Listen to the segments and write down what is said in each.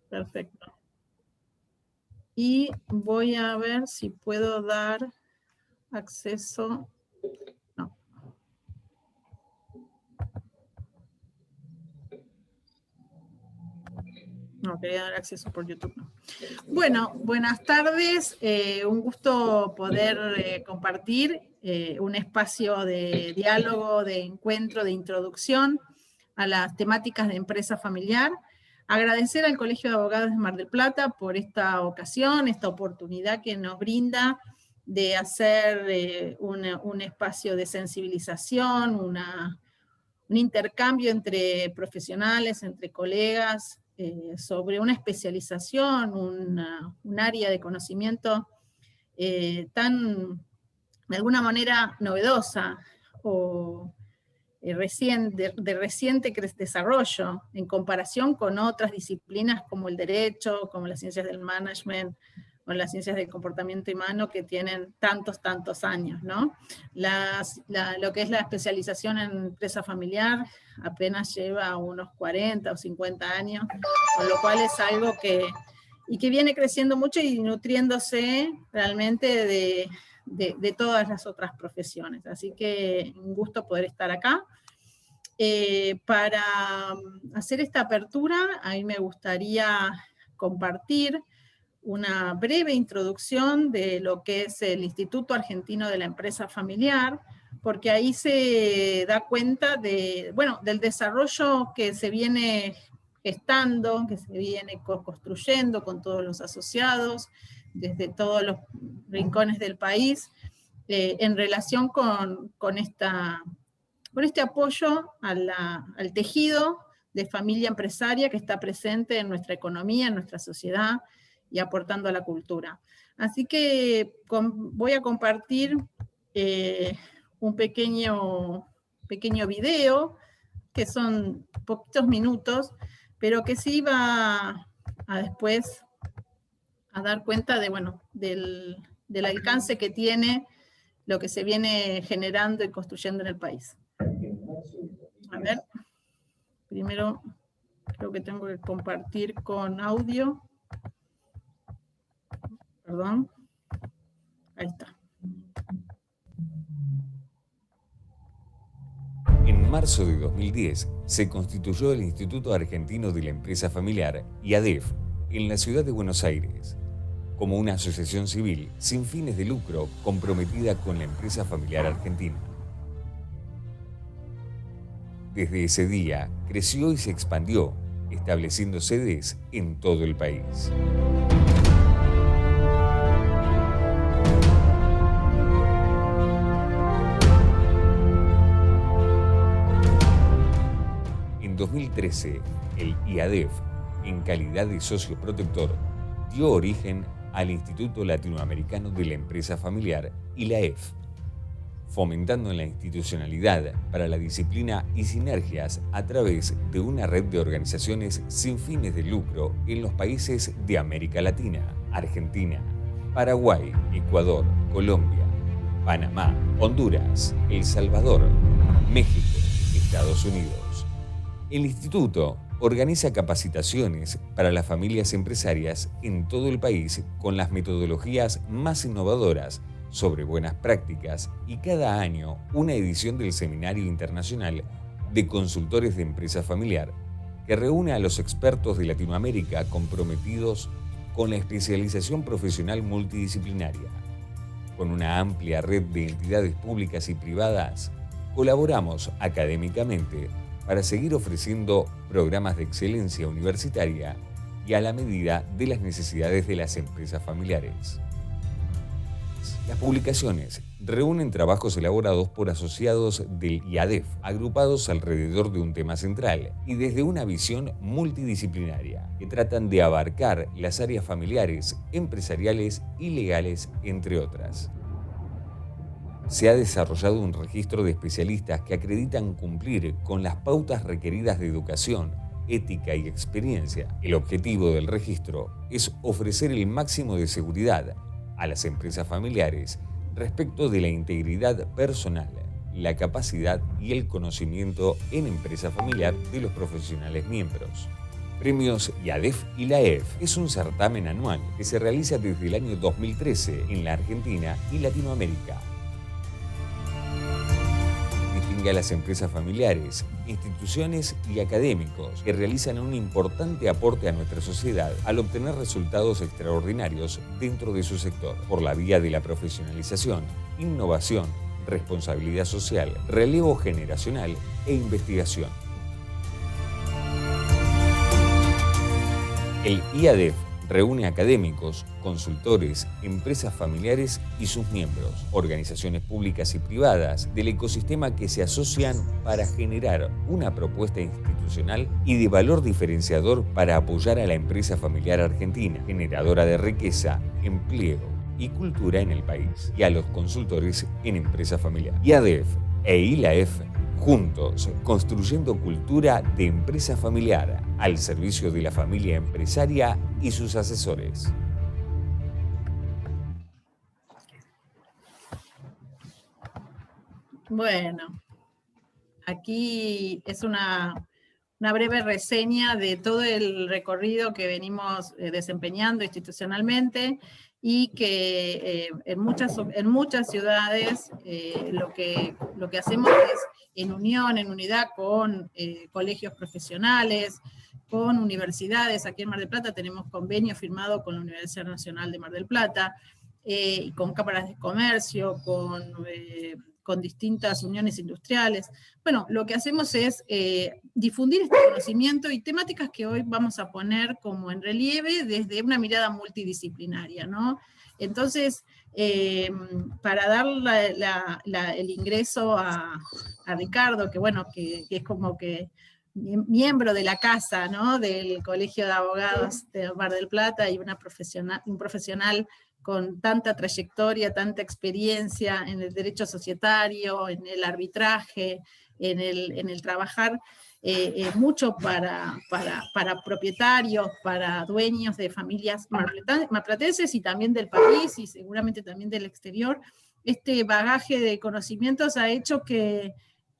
Perfecto. Y voy a ver si puedo dar acceso. No. No, quería dar acceso por YouTube. No. Bueno, buenas tardes. Un gusto poder compartir un espacio de diálogo, de encuentro, de introducción a las temáticas de empresa familiar. Agradecer al Colegio de Abogados de Mar del Plata por esta ocasión, esta oportunidad que nos brinda de hacer un espacio de sensibilización, un intercambio entre profesionales, entre colegas, sobre una especialización, un área de conocimiento tan, de alguna manera, novedosa o de reciente desarrollo en comparación con otras disciplinas como el derecho, como las ciencias del management, o las ciencias del comportamiento humano que tienen tantos años, ¿no? Lo que es la especialización en empresa familiar apenas lleva unos 40 o 50 años, con lo cual es algo que viene creciendo mucho y nutriéndose realmente de todas las otras profesiones. Así que un gusto poder estar acá. Para hacer esta apertura, a mí me gustaría compartir una breve introducción de lo que es el Instituto Argentino de la Empresa Familiar, porque ahí se da cuenta del desarrollo que se viene gestando, que se viene construyendo con todos los asociados, desde todos los rincones del país, en relación con este apoyo al tejido de familia empresaria que está presente en nuestra economía, en nuestra sociedad, y aportando a la cultura. Así que voy a compartir un pequeño video, que son poquitos minutos, pero que sí va a después a dar cuenta del alcance que tiene lo que se viene generando y construyendo en el país. A ver, primero creo que tengo que compartir con audio. Perdón. Ahí está. En marzo de 2010 se constituyó el Instituto Argentino de la Empresa Familiar, IADEF, en la ciudad de Buenos Aires, como una asociación civil sin fines de lucro comprometida con la empresa familiar argentina. Desde ese día creció y se expandió, estableciendo sedes en todo el país. En 2013, el IADEF, en calidad de socio protector, dio origen al Instituto Latinoamericano de la Empresa Familiar, ILAEF, fomentando la institucionalidad para la disciplina y sinergias a través de una red de organizaciones sin fines de lucro en los países de América Latina, Argentina, Paraguay, Ecuador, Colombia, Panamá, Honduras, El Salvador, México, Estados Unidos. El instituto organiza capacitaciones para las familias empresarias en todo el país con las metodologías más innovadoras sobre buenas prácticas y cada año una edición del Seminario Internacional de Consultores de Empresa Familiar, que reúne a los expertos de Latinoamérica comprometidos con la especialización profesional multidisciplinaria. Con una amplia red de entidades públicas y privadas, colaboramos académicamente para seguir ofreciendo programas de excelencia universitaria y a la medida de las necesidades de las empresas familiares. Las publicaciones reúnen trabajos elaborados por asociados del IADEF, agrupados alrededor de un tema central y desde una visión multidisciplinaria, que tratan de abarcar las áreas familiares, empresariales y legales, entre otras. Se ha desarrollado un registro de especialistas que acreditan cumplir con las pautas requeridas de educación, ética y experiencia. El objetivo del registro es ofrecer el máximo de seguridad a las empresas familiares respecto de la integridad personal, la capacidad y el conocimiento en empresa familiar de los profesionales miembros. Premios IADEF y la EF es un certamen anual que se realiza desde el año 2013 en la Argentina y Latinoamérica. Distingue a las empresas familiares, instituciones y académicos que realizan un importante aporte a nuestra sociedad al obtener resultados extraordinarios dentro de su sector, por la vía de la profesionalización, innovación, responsabilidad social, relevo generacional e investigación. El IADEF reúne académicos, consultores, empresas familiares y sus miembros, organizaciones públicas y privadas del ecosistema que se asocian para generar una propuesta institucional y de valor diferenciador para apoyar a la empresa familiar argentina, generadora de riqueza, empleo y cultura en el país, y a los consultores en empresa familiar. IADEF e ILAEF, juntos, construyendo cultura de empresa familiar al servicio de la familia empresaria y sus asesores. Bueno, aquí es una breve reseña de todo el recorrido que venimos desempeñando institucionalmente y que en muchas ciudades lo que hacemos es en unión, en unidad con colegios profesionales, con universidades. Aquí en Mar del Plata tenemos convenio firmado con la Universidad Nacional de Mar del Plata, y con cámaras de comercio, con distintas uniones industriales. Bueno, lo que hacemos es difundir este conocimiento y temáticas que hoy vamos a poner como en relieve desde una mirada multidisciplinaria, ¿no? Entonces, para dar el ingreso a Ricardo, que bueno, que es como que miembro de la casa, ¿no? Del Colegio de Abogados de Mar del Plata y un profesional con tanta trayectoria, tanta experiencia en el derecho societario, en el arbitraje, en el trabajar mucho para propietarios, para dueños de familias marplatenses y también del país y seguramente también del exterior. Este bagaje de conocimientos ha hecho que,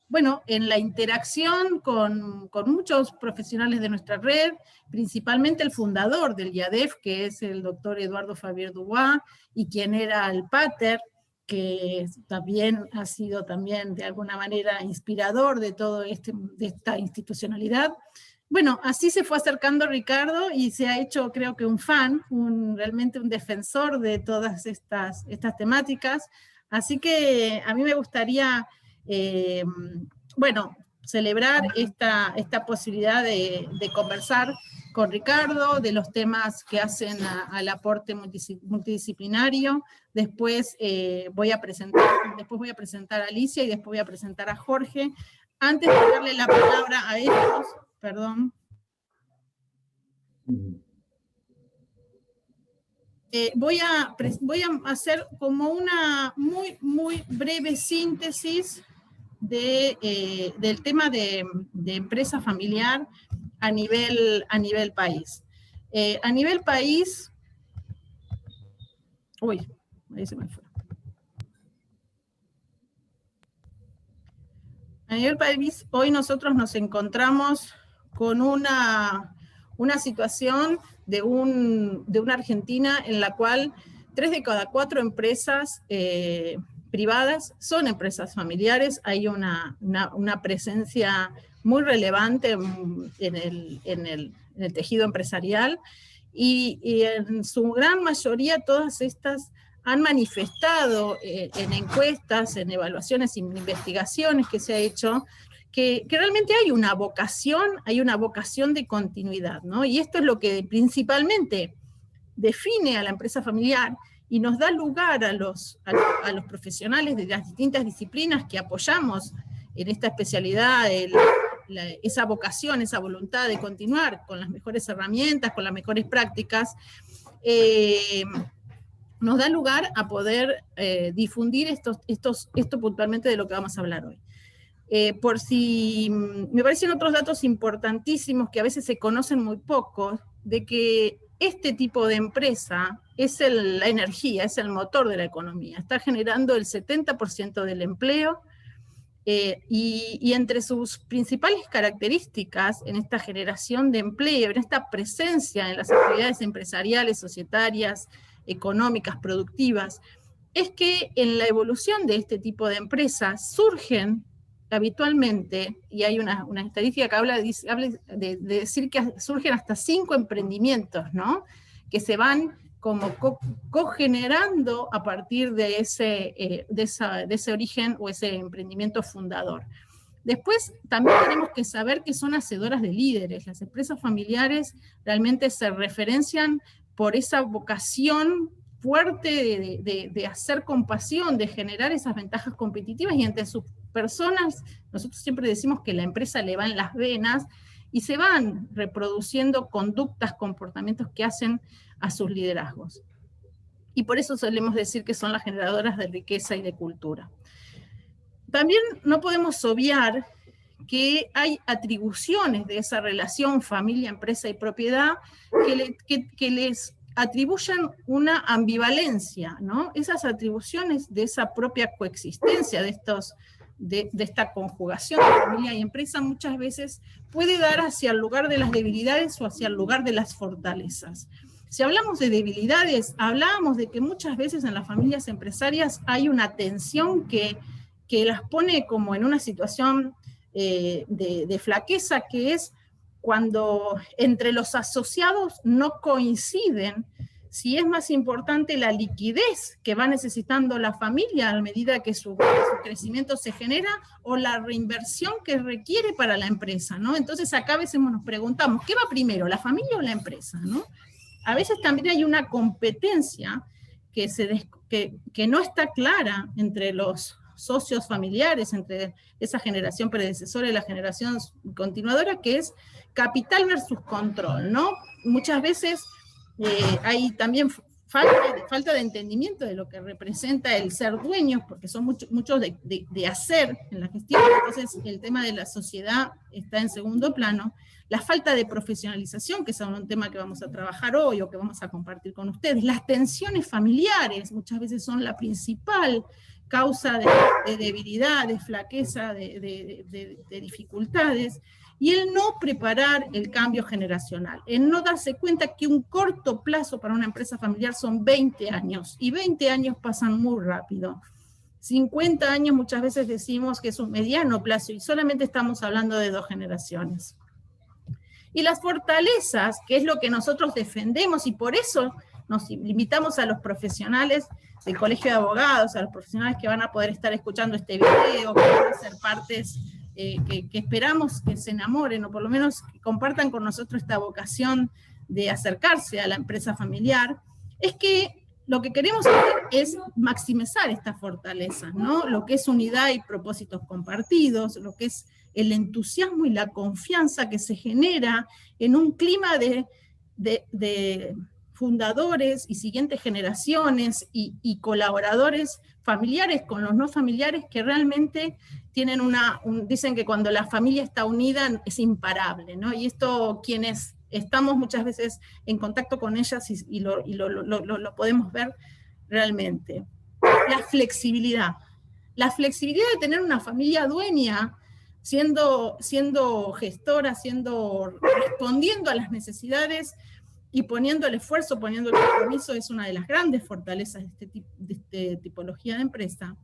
bueno, en la interacción con muchos profesionales de nuestra red, principalmente el fundador del IADEF, que es el doctor Eduardo Fabier Dubois, y quien era el pater, que también ha sido también de alguna manera inspirador de todo de esta institucionalidad. Bueno, así se fue acercando Ricardo y se ha hecho, creo que un fan, realmente un defensor de todas estas temáticas. Así que a mí me gustaría, bueno, celebrar esta posibilidad de conversar con Ricardo, de los temas que hacen al aporte multidisciplinario. Después voy a presentar a Alicia y después voy a presentar a Jorge. Antes de darle la palabra a ellos, perdón. Voy a hacer como una muy breve síntesis del tema de empresa familiar a nivel país. A nivel país, uy, ahí se me fue. A nivel país, hoy nosotros nos encontramos con una situación de una Argentina en la cual 3 de cada 4 empresas privadas son empresas familiares. Hay una presencia muy relevante en el tejido empresarial y en su gran mayoría todas estas han manifestado en encuestas, en evaluaciones y en investigaciones que se ha hecho, que realmente hay una vocación de continuidad, ¿no? Y esto es lo que principalmente define a la empresa familiar y nos da lugar a los profesionales de las distintas disciplinas que apoyamos en esta especialidad, esa vocación, esa voluntad de continuar con las mejores herramientas, con las mejores prácticas, nos da lugar a poder difundir esto puntualmente de lo que vamos a hablar hoy. Por si me parecen otros datos importantísimos que a veces se conocen muy poco, de que este tipo de empresa es la energía, es el motor de la economía, está generando el 70% del empleo, Y entre sus principales características en esta generación de empleo, en esta presencia en las actividades empresariales, societarias, económicas, productivas, es que en la evolución de este tipo de empresas surgen habitualmente, y hay una estadística que habla de decir que surgen hasta 5 emprendimientos, ¿no? Que se van como cogenerando a partir de ese origen o ese emprendimiento fundador. Después también tenemos que saber que son hacedoras de líderes. Las empresas familiares realmente se referencian por esa vocación fuerte de hacer con pasión, de generar esas ventajas competitivas, y entre sus personas, nosotros siempre decimos que la empresa le va en las venas y se van reproduciendo conductas, comportamientos que hacen a sus liderazgos. Y por eso solemos decir que son las generadoras de riqueza y de cultura. También no podemos obviar que hay atribuciones de esa relación familia, empresa y propiedad que les atribuyen una ambivalencia, ¿no? Esas atribuciones de esa propia coexistencia, de esta conjugación de familia y empresa, muchas veces puede dar hacia el lugar de las debilidades o hacia el lugar de las fortalezas. Si hablamos de debilidades, hablábamos de que muchas veces en las familias empresarias hay una tensión que las pone como en una situación de flaqueza, que es cuando entre los asociados no coinciden si es más importante la liquidez que va necesitando la familia a medida que su crecimiento se genera, o la reinversión que requiere para la empresa, ¿no? Entonces acá a veces nos preguntamos, ¿qué va primero, la familia o la empresa, ¿no? A veces también hay una competencia que no está clara entre los socios familiares, entre esa generación predecesora y la generación continuadora, que es capital versus control, ¿no? Muchas veces hay también falta de entendimiento de lo que representa el ser dueños, porque son muchos de hacer en la gestión, entonces el tema de la sociedad está en segundo plano. La falta de profesionalización, que es un tema que vamos a trabajar hoy o que vamos a compartir con ustedes. Las tensiones familiares muchas veces son la principal causa de debilidad, de flaqueza, de dificultades, y el no preparar el cambio generacional, el no darse cuenta que un corto plazo para una empresa familiar son 20 años, y 20 años pasan muy rápido. 50 años muchas veces decimos que es un mediano plazo, y solamente estamos hablando de 2 generaciones. Y las fortalezas, que es lo que nosotros defendemos, y por eso nos invitamos a los profesionales del Colegio de Abogados, a los profesionales que van a poder estar escuchando este video, que van a ser partes que esperamos que se enamoren, o por lo menos que compartan con nosotros esta vocación de acercarse a la empresa familiar, es que lo que queremos hacer es maximizar estas fortalezas, ¿no? Lo que es unidad y propósitos compartidos, lo que es el entusiasmo y la confianza que se genera en un clima de fundadores y siguientes generaciones y colaboradores familiares con los no familiares, que realmente tienen dicen que cuando la familia está unida es imparable, ¿no? Y esto, quienes estamos muchas veces en contacto con ellas y lo podemos ver realmente. La flexibilidad de tener una familia dueña, siendo gestora, respondiendo a las necesidades y poniendo el esfuerzo, poniendo el compromiso, es una de las grandes fortalezas de esta tipología de empresa.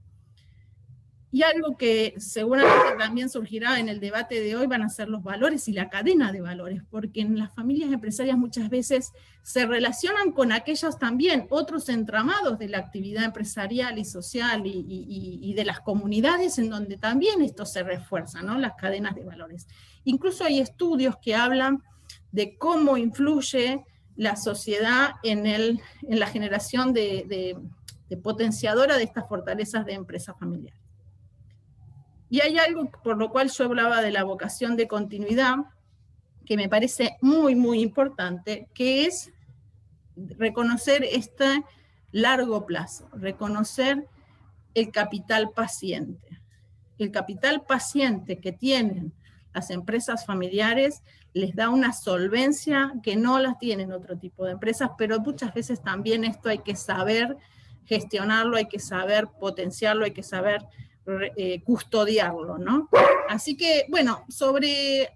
Y algo que seguramente también surgirá en el debate de hoy van a ser los valores y la cadena de valores, porque en las familias empresarias muchas veces se relacionan con aquellos también otros entramados de la actividad empresarial y social y de las comunidades, en donde también esto se refuerza, ¿no? Las cadenas de valores. Incluso hay estudios que hablan de cómo influye la sociedad en la generación de potenciadora de estas fortalezas de empresa familiar. Y hay algo por lo cual yo hablaba de la vocación de continuidad, que me parece muy, muy importante, que es reconocer este largo plazo, reconocer el capital paciente. El capital paciente que tienen las empresas familiares les da una solvencia que no las tienen otro tipo de empresas, pero muchas veces también esto hay que saber gestionarlo, hay que saber potenciarlo, hay que saber custodiarlo, ¿no? Así que, bueno, sobre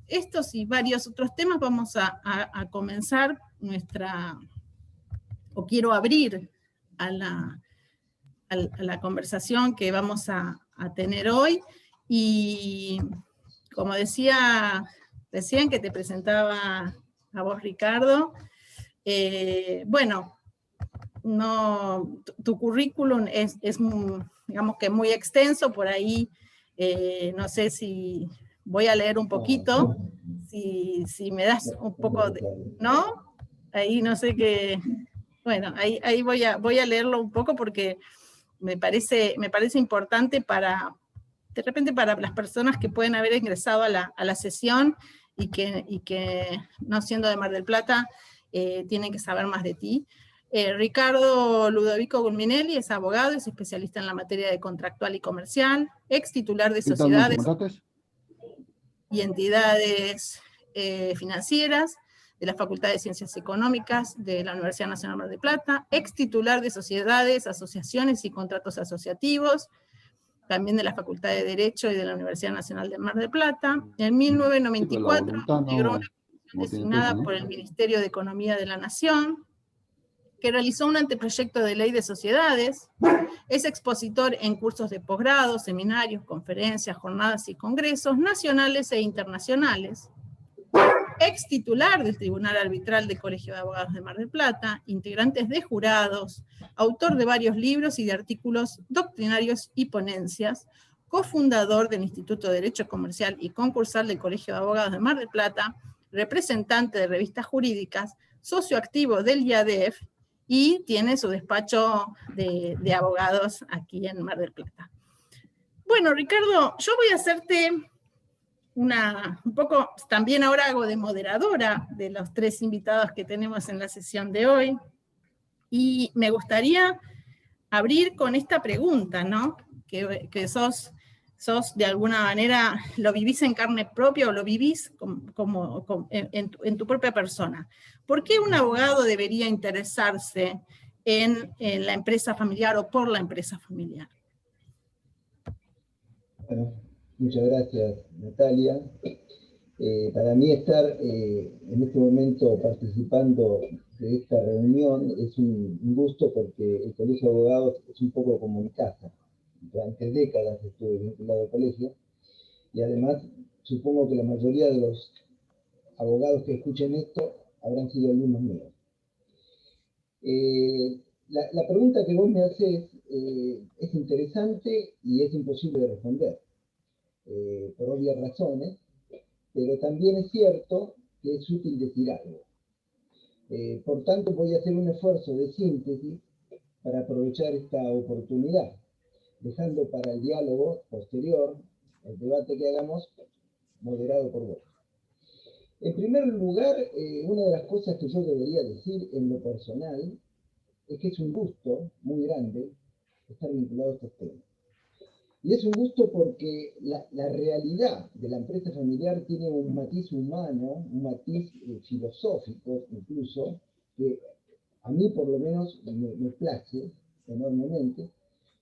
estos y varios otros temas vamos a comenzar quiero abrir a la conversación que vamos a tener hoy, y como decía recién que te presentaba a vos, Ricardo, bueno, tu currículum es digamos que muy extenso, por ahí no sé si voy a leer un poquito, si me das un poco de, ¿no? Ahí no sé qué, bueno, ahí voy a leerlo un poco porque me parece importante de repente para las personas que pueden haber ingresado a la sesión y que no siendo de Mar del Plata, tienen que saber más de ti. Ricardo Ludovico Gulminelli es abogado, es especialista en la materia de contractual y comercial, ex titular de sociedades y entidades financieras de la Facultad de Ciencias Económicas de la Universidad Nacional Mar del Plata, ex titular de sociedades, asociaciones y contratos asociativos, también de la Facultad de Derecho y de la Universidad Nacional de Mar del Plata. En 1994 integró una comisión designada por el Ministerio de Economía de la Nación, que realizó un anteproyecto de ley de sociedades. Es expositor en cursos de posgrado, seminarios, conferencias, jornadas y congresos nacionales e internacionales. Ex titular del Tribunal Arbitral del Colegio de Abogados de Mar del Plata, integrantes de jurados, autor de varios libros y de artículos doctrinarios y ponencias, cofundador del Instituto de Derecho Comercial y concursal del Colegio de Abogados de Mar del Plata, representante de revistas jurídicas, socio activo del IADEF, y tiene su despacho de abogados aquí en Mar del Plata. Bueno, Ricardo, yo voy a hacerte un poco, también ahora hago de moderadora de los 3 invitados que tenemos en la sesión de hoy, y me gustaría abrir con esta pregunta, ¿no? Que sos de alguna manera, lo vivís en carne propia o lo vivís en tu propia persona. ¿Por qué un abogado debería interesarse en la empresa familiar o por la empresa familiar? Bueno, muchas gracias, Natalia. Para mí estar en este momento participando de esta reunión es un gusto, porque el Colegio de Abogados es un poco como mi casa. Durante décadas estuve vinculado al colegio, y además supongo que la mayoría de los abogados que escuchen esto habrán sido alumnos míos. La pregunta que vos me haces es interesante y es imposible de responder, por obvias razones, pero también es cierto que es útil decir algo. Por tanto, voy a hacer un esfuerzo de síntesis para aprovechar esta oportunidad, dejando para el diálogo posterior, el debate que hagamos, moderado por vos. En primer lugar, una de las cosas que yo debería decir en lo personal es que es un gusto muy grande estar vinculado a estos temas. Y es un gusto porque la realidad de la empresa familiar tiene un matiz humano, un matiz filosófico incluso, que a mí por lo menos me place enormemente.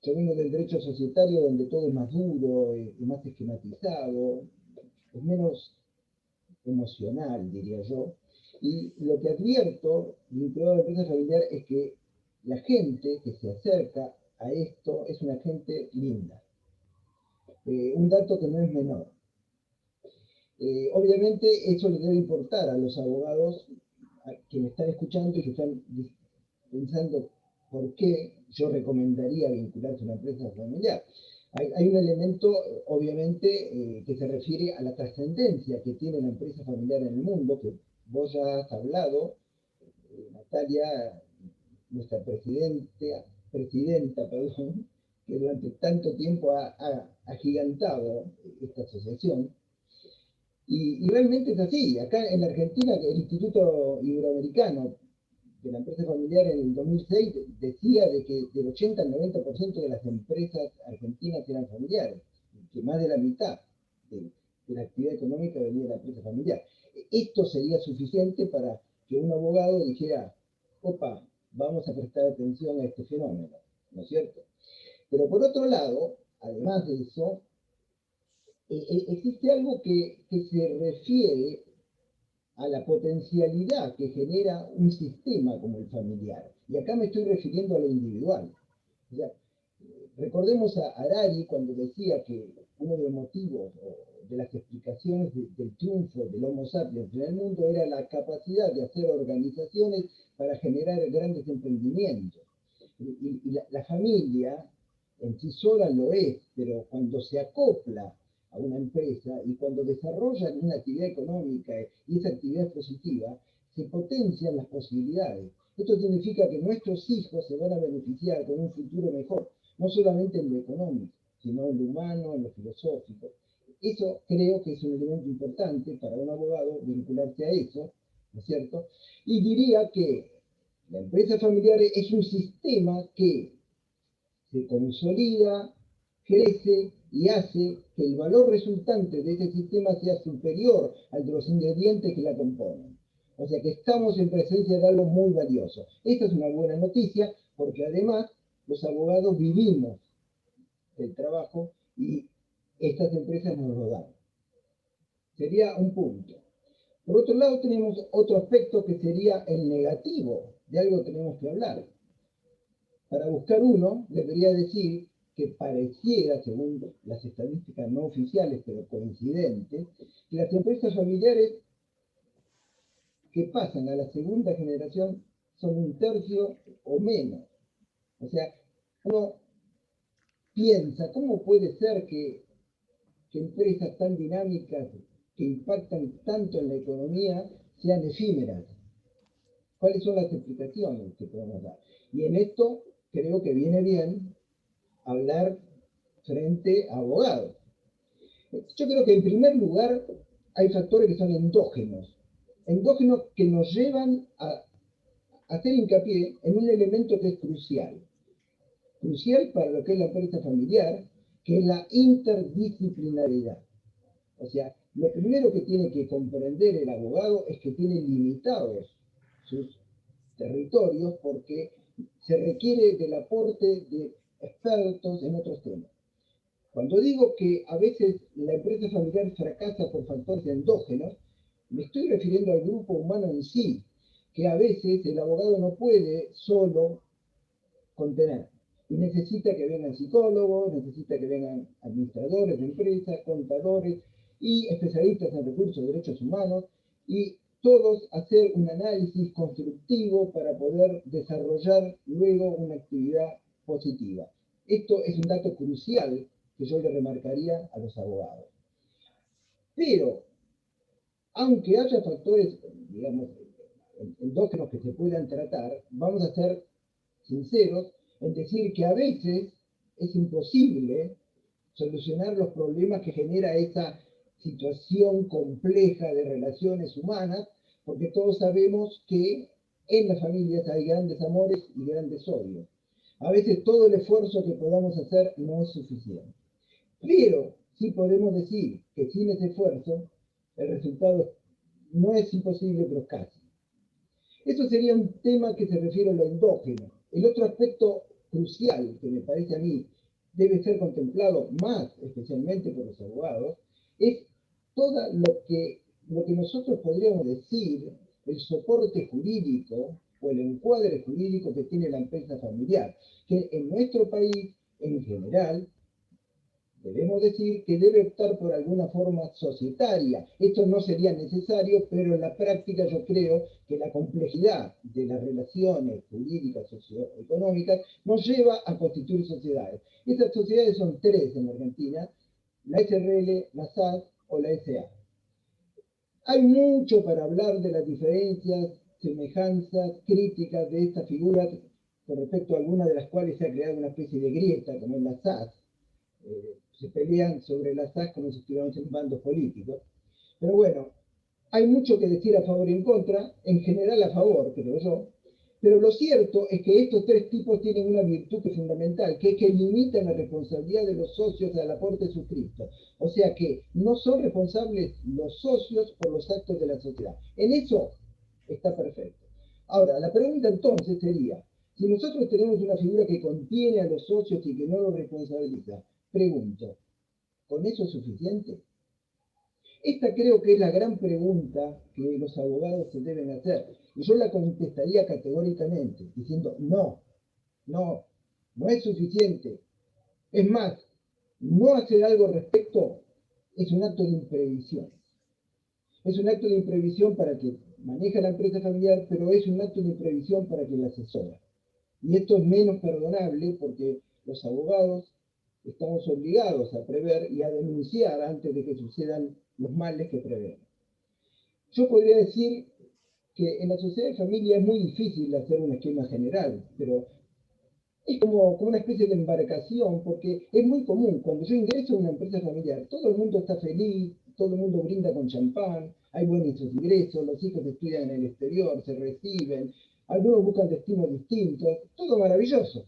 Yo vengo del derecho societario, donde todo es más duro, es más esquematizado, es menos emocional, diría yo. Y lo que advierto vinculado a la empresa familiar es que la gente que se acerca a esto es una gente linda. Un dato que no es menor. Obviamente eso le debe importar a los abogados que me están escuchando y que están pensando por qué yo recomendaría vincularse a una empresa familiar. Hay un elemento, obviamente, que se refiere a la trascendencia que tiene la empresa familiar en el mundo, que vos ya has hablado, Natalia, nuestra presidenta, que durante tanto tiempo ha agigantado esta asociación. Y realmente es así. Acá en la Argentina, el Instituto Iberoamericano de la Empresa Familiar en el 2006 decía de que del 80 al 90% de las empresas argentinas eran familiares, que más de la mitad de la actividad económica venía de la empresa familiar. Esto sería suficiente para que un abogado dijera, opa, vamos a prestar atención a este fenómeno, ¿no es cierto? Pero por otro lado, además de eso, existe algo que se refiere a la potencialidad que genera un sistema como el familiar. Y acá me estoy refiriendo a lo individual. O sea, recordemos a Harari cuando decía que uno de los motivos o de las explicaciones del triunfo del Homo sapiens en el mundo era la capacidad de hacer organizaciones para generar grandes emprendimientos. Y la familia en sí sola lo es, pero cuando se acopla a una empresa y cuando desarrollan una actividad económica y esa actividad es positiva, se potencian las posibilidades. Esto significa que nuestros hijos se van a beneficiar con un futuro mejor, no solamente en lo económico, sino en lo humano, en lo filosófico. Eso creo que es un elemento importante para un abogado vincularse a eso, ¿no es cierto? Y diría que la empresa familiar es un sistema que se consolida, crece y hace que el valor resultante de ese sistema sea superior al de los ingredientes que la componen. O sea que estamos en presencia de algo muy valioso. Esta es una buena noticia porque además los abogados vivimos del trabajo y estas empresas nos lo dan. Sería un punto. Por otro lado tenemos otro aspecto que sería el negativo. De algo tenemos que hablar. Para buscar uno, debería decir que pareciera, según las estadísticas no oficiales, pero coincidentes, que las empresas familiares que pasan a la segunda generación son un tercio o menos. O sea, uno piensa, ¿cómo puede ser que empresas tan dinámicas, que impactan tanto en la economía, sean efímeras? ¿Cuáles son las explicaciones que podemos dar? Y en esto creo que viene bien hablar frente a abogados. Yo creo que en primer lugar hay factores que son endógenos que nos llevan a hacer hincapié en un elemento que es crucial para lo que es la empresa familiar, que es la interdisciplinaridad. O sea, lo primero que tiene que comprender el abogado es que tiene limitados sus territorios porque se requiere del aporte de expertos en otros temas. Cuando digo que a veces la empresa familiar fracasa por factores endógenos, me estoy refiriendo al grupo humano en sí, que a veces el abogado no puede solo contener. Y necesita que vengan psicólogos, necesita que vengan administradores de empresas, contadores y especialistas en recursos de derechos humanos, y todos hacer un análisis constructivo para poder desarrollar luego una actividad positiva. Esto es un dato crucial que yo le remarcaría a los abogados. Pero, aunque haya factores, digamos, endógenos que se puedan tratar, vamos a ser sinceros en decir que a veces es imposible solucionar los problemas que genera esa situación compleja de relaciones humanas, porque todos sabemos que en las familias hay grandes amores y grandes odios. A veces todo el esfuerzo que podamos hacer no es suficiente. Pero sí podemos decir que sin ese esfuerzo el resultado no es imposible, pero casi. Eso sería un tema que se refiere a lo endógeno. El otro aspecto crucial que me parece a mí debe ser contemplado más especialmente por los abogados es todo lo que nosotros podríamos decir el soporte jurídico o el encuadre jurídico que tiene la empresa familiar, que en nuestro país en general debemos decir que debe optar por alguna forma societaria. Esto no sería necesario, pero en la práctica yo creo que la complejidad de las relaciones jurídicas, socioeconómicas, nos lleva a constituir sociedades. Esas sociedades son tres en Argentina: la SRL, la SAS o la SA. Hay mucho para hablar de las diferencias, semejanzas, críticas de esta figura, con respecto a algunas de las cuales se ha creado una especie de grieta, como en la SAS. Se pelean sobre las SAS como si estuviéramos en bandos políticos. Pero bueno, hay mucho que decir a favor y en contra, en general a favor, creo yo. Pero lo cierto es que estos tres tipos tienen una virtud que es fundamental, que es que limitan la responsabilidad de los socios al aporte suscripto. O sea que no son responsables los socios por los actos de la sociedad. En eso está perfecto. Ahora, la pregunta entonces sería, si nosotros tenemos una figura que contiene a los socios y que no los responsabiliza, Pregunto, ¿con eso es suficiente? Esta creo que es la gran pregunta que los abogados se deben hacer. Y yo la contestaría categóricamente, diciendo no, no, no es suficiente. Es más, no hacer algo al respecto es un acto de imprevisión. Es un acto de imprevisión para que maneja la empresa familiar, pero es un acto de imprevisión para que la asesora. Y esto es menos perdonable porque los abogados estamos obligados a prever y a denunciar antes de que sucedan los males que prevemos. Yo podría decir que en la sociedad de familia es muy difícil hacer un esquema general, pero es como una especie de embarcación, porque es muy común, cuando yo ingreso a una empresa familiar, todo el mundo está feliz, todo el mundo brinda con champán, hay buenos ingresos, los hijos estudian en el exterior, se reciben, algunos buscan destinos distintos, todo maravilloso.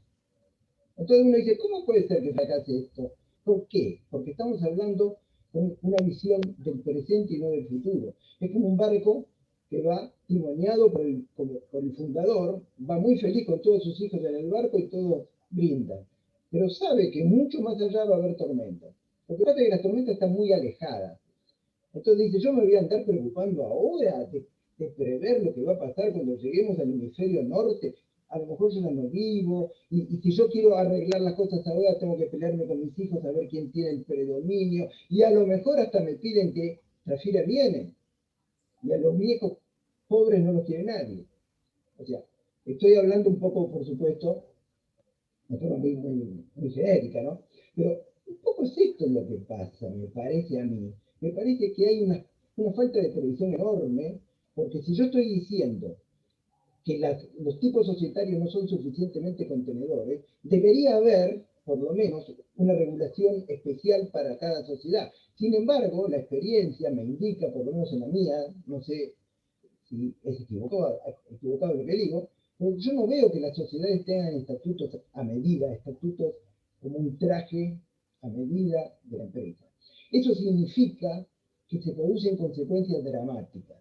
Entonces uno dice, ¿cómo puede ser que fracase esto? ¿Por qué? Porque estamos hablando con una visión del presente y no del futuro. Es como un barco que va timoneado por el fundador, va muy feliz con todos sus hijos en el barco y todos brindan. Pero sabe que mucho más allá va a haber tormenta. Lo que pasa es que las tormentas están muy alejadas. Entonces dice, yo me voy a andar preocupando ahora de prever lo que va a pasar cuando lleguemos al hemisferio norte. A lo mejor yo ya no vivo, y si yo quiero arreglar las cosas ahora, tengo que pelearme con mis hijos a ver quién tiene el predominio, y a lo mejor hasta me piden que transfiera bienes, y a los viejos pobres no los quiere nadie. O sea, estoy hablando un poco, por supuesto, de forma muy genérica, ¿no? Pero un poco es esto lo que pasa, me parece a mí. Me parece que hay una falta de previsión enorme, porque si yo estoy diciendo que los tipos societarios no son suficientemente contenedores, debería haber, por lo menos, una regulación especial para cada sociedad. Sin embargo, la experiencia me indica, por lo menos en la mía, no sé si es equivocado lo que digo, pero yo no veo que las sociedades tengan estatutos a medida, estatutos como un traje a medida de la empresa. Eso significa que se producen consecuencias dramáticas.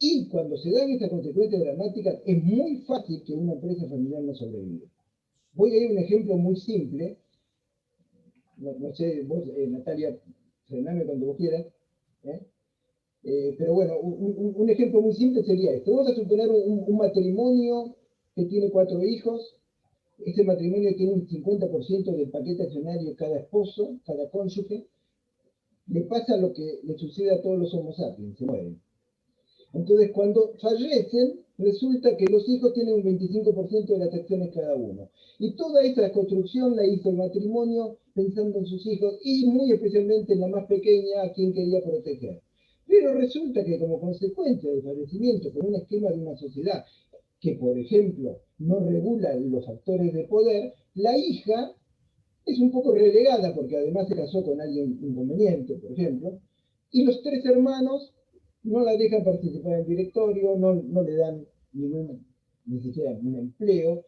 Y cuando se dan estas consecuencias dramáticas, es muy fácil que una empresa familiar no sobreviva. Voy a ir a un ejemplo muy simple. No sé, vos, Natalia, frename cuando vos quieras. Pero bueno, un ejemplo muy simple sería esto. Vamos a suponer un matrimonio que tiene 4 hijos. Ese matrimonio tiene un 50% del paquete accionario cada esposo, cada cónyuge. Le pasa lo que le sucede a todos los homo sapiens, se mueren. Entonces, cuando fallecen, resulta que los hijos tienen un 25% de las acciones cada uno. Y toda esa construcción la hizo el matrimonio pensando en sus hijos y muy especialmente en la más pequeña a quien quería proteger. Pero resulta que como consecuencia del fallecimiento con un esquema de una sociedad que, por ejemplo, no regula los factores de poder, la hija es un poco relegada porque además se casó con alguien inconveniente, por ejemplo, y los 3 hermanos no la dejan participar en el directorio, no le dan ni siquiera un empleo,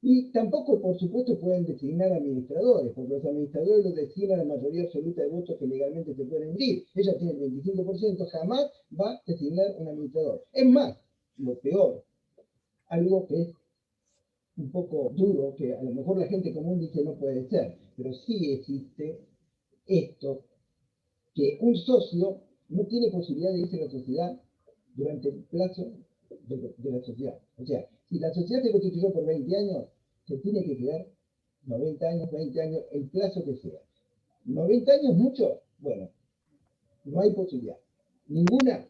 y tampoco, por supuesto, pueden designar administradores, porque los administradores los designa la mayoría absoluta de votos que legalmente se pueden emitir. Ella tiene el 25%, jamás va a designar un administrador. Es más, lo peor, algo que es un poco duro, que a lo mejor la gente común dice no puede ser, pero sí existe esto, que un socio no tiene posibilidad de irse a la sociedad durante el plazo de la sociedad. O sea, si la sociedad se constituyó por 20 años, se tiene que quedar 90 años, 20 años, el plazo que sea. 90 años mucho, bueno, no hay posibilidad. Ninguna.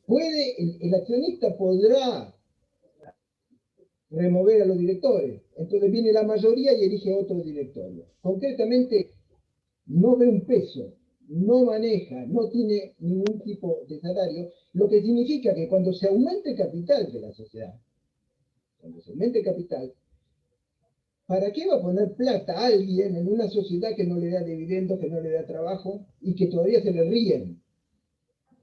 El accionista podrá remover a los directores. Entonces viene la mayoría y elige otro directorio. Concretamente, no ve un peso, no maneja, no tiene ningún tipo de salario, lo que significa que cuando se aumente el capital de la sociedad, ¿para qué va a poner plata a alguien en una sociedad que no le da dividendos, que no le da trabajo y que todavía se le ríen?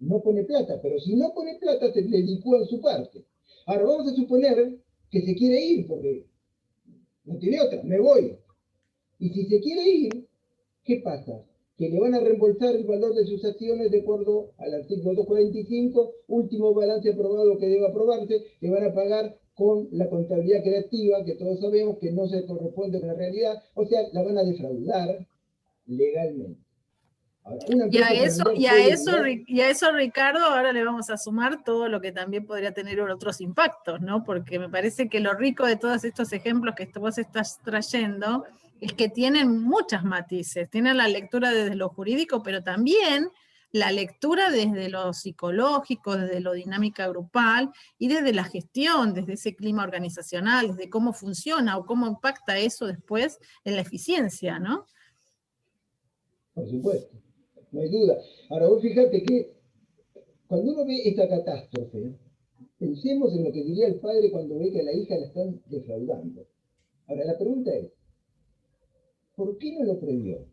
No pone plata, pero si no pone plata, se le licúa en su parte. Ahora vamos a suponer que se quiere ir, porque no tiene otra, me voy. Y si se quiere ir, ¿qué pasa? Que le van a reembolsar el valor de sus acciones de acuerdo al artículo 245, último balance aprobado que debe aprobarse, le van a pagar con la contabilidad creativa, que todos sabemos que no se corresponde con la realidad, o sea, la van a defraudar legalmente. Ahora, una Y a empresa eso, familiar y a puede eso, durar. y a eso, Ricardo, ahora le vamos a sumar todo lo que también podría tener otros impactos, ¿no? Porque me parece que lo rico de todos estos ejemplos que vos estás trayendo es que tienen muchas matices. Tienen la lectura desde lo jurídico, pero también la lectura desde lo psicológico, desde lo dinámica grupal y desde la gestión, desde ese clima organizacional, desde cómo funciona o cómo impacta eso después en la eficiencia, ¿no? Por supuesto, no hay duda. Ahora, vos fíjate que cuando uno ve esta catástrofe, pensemos en lo que diría el padre cuando ve que a la hija la están defraudando. Ahora, la pregunta es, ¿por qué no lo previó?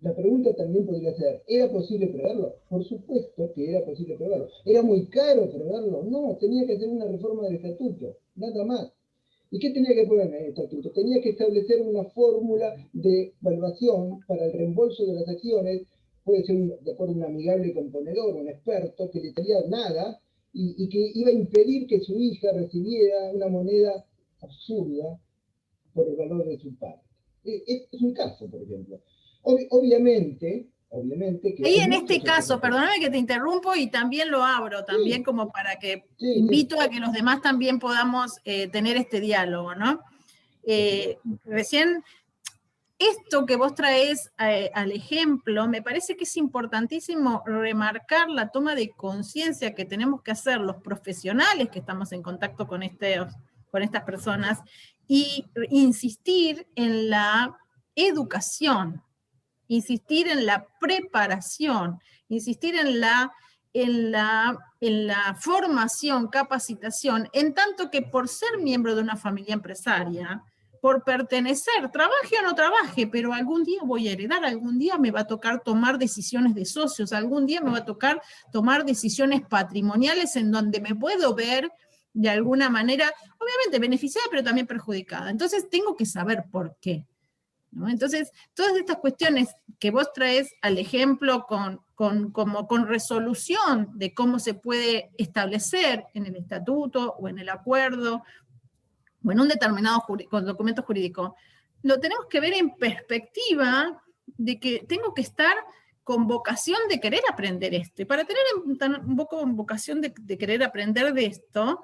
La pregunta también podría ser, ¿era posible preverlo? Por supuesto que era posible preverlo. ¿Era muy caro preverlo? No, tenía que hacer una reforma del estatuto, nada más. ¿Y qué tenía que poner en el estatuto? Tenía que establecer una fórmula de evaluación para el reembolso de las acciones, puede ser de acuerdo a un amigable componedor, un experto, que le daría nada y que iba a impedir que su hija recibiera una moneda absurda por el valor de su parte. Es un caso, por ejemplo. Obviamente que Ahí hay en muchos este otros caso, ejemplos. perdóname que te interrumpo y también lo abro, también Sí, como para que sí, sí, invito a que los demás también podamos tener este diálogo, ¿no? por supuesto. Recién, esto que vos traes al ejemplo, me parece que es importantísimo remarcar la toma de conciencia que tenemos que hacer los profesionales que estamos en contacto con estas personas y insistir en la educación, insistir en la preparación, insistir en la formación, capacitación, en tanto que por ser miembro de una familia empresaria, por pertenecer, trabaje o no trabaje, pero algún día voy a heredar, algún día me va a tocar tomar decisiones de socios, algún día me va a tocar tomar decisiones patrimoniales en donde me puedo ver de alguna manera, obviamente beneficiada, pero también perjudicada. Entonces tengo que saber por qué, ¿no? Entonces, todas estas cuestiones que vos traes al ejemplo con resolución de cómo se puede establecer en el estatuto o en el acuerdo o en un determinado documento jurídico, lo tenemos que ver en perspectiva de que tengo que estar con vocación de querer aprender esto. Y para tener un poco vocación de querer aprender de esto,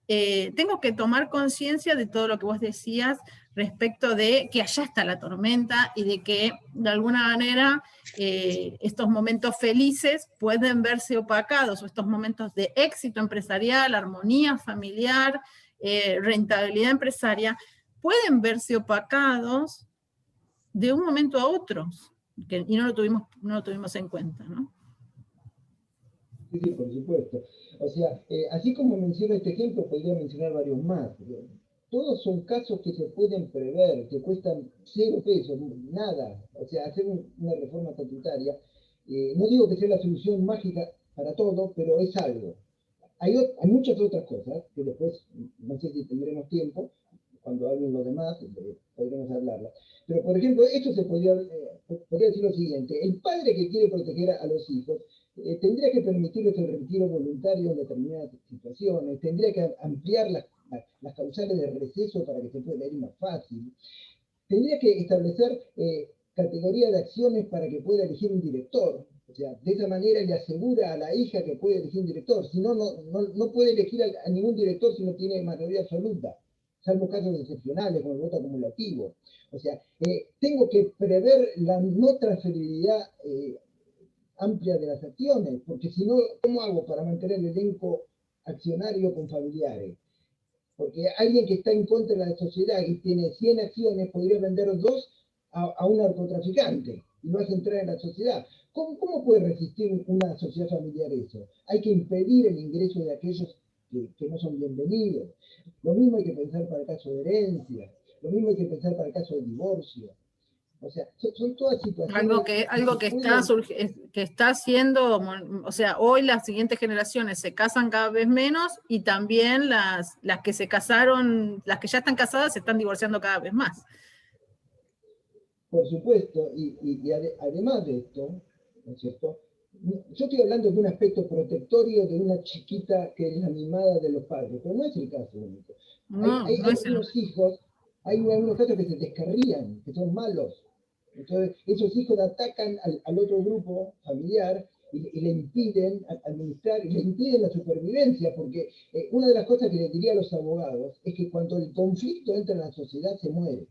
tengo que tomar conciencia de todo lo que vos decías respecto de que allá está la tormenta y de que de alguna manera estos momentos felices pueden verse opacados, o estos momentos de éxito empresarial, armonía familiar, rentabilidad empresaria, pueden verse opacados de un momento a otro, y no lo tuvimos en cuenta, ¿no? Sí, sí, por supuesto. O sea, así como menciono este ejemplo, podría mencionar varios más. Todos son casos que se pueden prever, que cuestan 0 pesos, nada. O sea, hacer una reforma estatutaria, no digo que sea la solución mágica para todo, pero es algo. Hay muchas otras cosas que después, no sé si tendremos tiempo, cuando hablen los demás, podremos hablarlas. Pero, por ejemplo, esto se podría decir lo siguiente: el padre que quiere proteger a los hijos tendría que permitirles el retiro voluntario en determinadas situaciones, tendría que ampliar las causales de receso para que se pueda ir más fácil, tendría que establecer categoría de acciones para que pueda elegir un director. O sea, de esa manera le asegura a la hija que puede elegir un director. Si no, no puede elegir a ningún director si no tiene mayoría absoluta, salvo casos excepcionales como el voto acumulativo. O sea, tengo que prever la no transferibilidad amplia de las acciones, porque si no, ¿cómo hago para mantener el elenco accionario con familiares? Porque alguien que está en contra de la sociedad y tiene 100 acciones podría vender 2 a un narcotraficante y no hace entrar en la sociedad. ¿Cómo puede resistir una sociedad familiar eso? Hay que impedir el ingreso de aquellos que no son bienvenidos. Lo mismo hay que pensar para el caso de herencia, lo mismo hay que pensar para el caso de divorcio. O sea, son todas situaciones Algo que está haciendo, o sea, hoy las siguientes generaciones se casan cada vez menos y también las que se casaron, las que ya están casadas se están divorciando cada vez más. Por supuesto, y además de esto, ¿no es cierto? yo estoy hablando de un aspecto protectorio de una chiquita que es la mimada de los padres, pero no es el caso único. No, Hay no es algunos hijos, hay algunos casos que se descarrían, que son malos. Entonces, esos hijos atacan al otro grupo familiar y le impiden administrar, y le impiden la supervivencia, porque una de las cosas que les diría a los abogados es que cuando el conflicto entra en la sociedad se muere.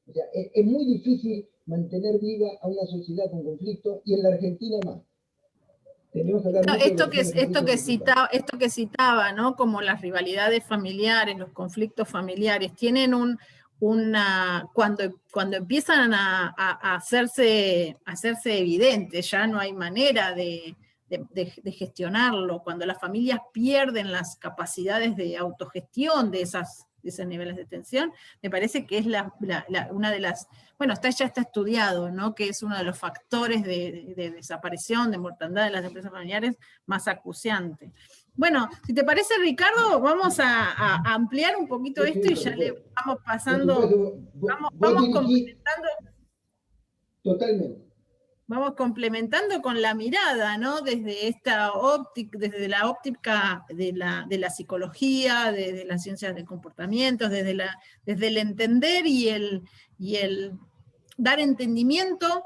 O sea, es muy difícil mantener viva a una sociedad con conflicto, y en la Argentina más. Tenemos que hablar mucho de lo que son los conflictos esto que citaba, ¿no? Como las rivalidades familiares, los conflictos familiares, tienen cuando empiezan a hacerse evidentes, ya no hay manera de gestionarlo, cuando las familias pierden las capacidades de autogestión de esos niveles de tensión, me parece que es una de las, bueno, ya está estudiado, ¿no? Que es uno de los factores de desaparición, de mortandad de las empresas familiares más acuciante. Bueno, si te parece, Ricardo, vamos a ampliar un poquito esto y ya le vamos pasando, vamos complementando. Totalmente. Vamos complementando con la mirada, ¿no? Desde desde la óptica de la psicología, desde las ciencias del comportamiento, desde el entender y el dar entendimiento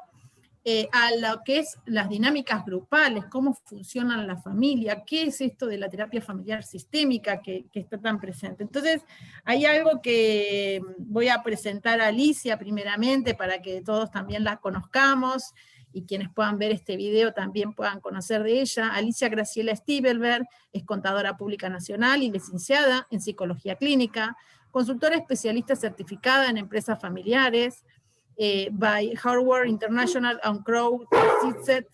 a lo que es las dinámicas grupales, cómo funcionan la familia, qué es esto de la terapia familiar sistémica que está tan presente. Entonces, hay algo que voy a presentar a Alicia primeramente para que todos también la conozcamos y quienes puedan ver este video también puedan conocer de ella. Alicia Graciela Stiebelberg es contadora pública nacional y licenciada en psicología clínica, consultora especialista certificada en empresas familiares, by Harvard International and Crowe Sitset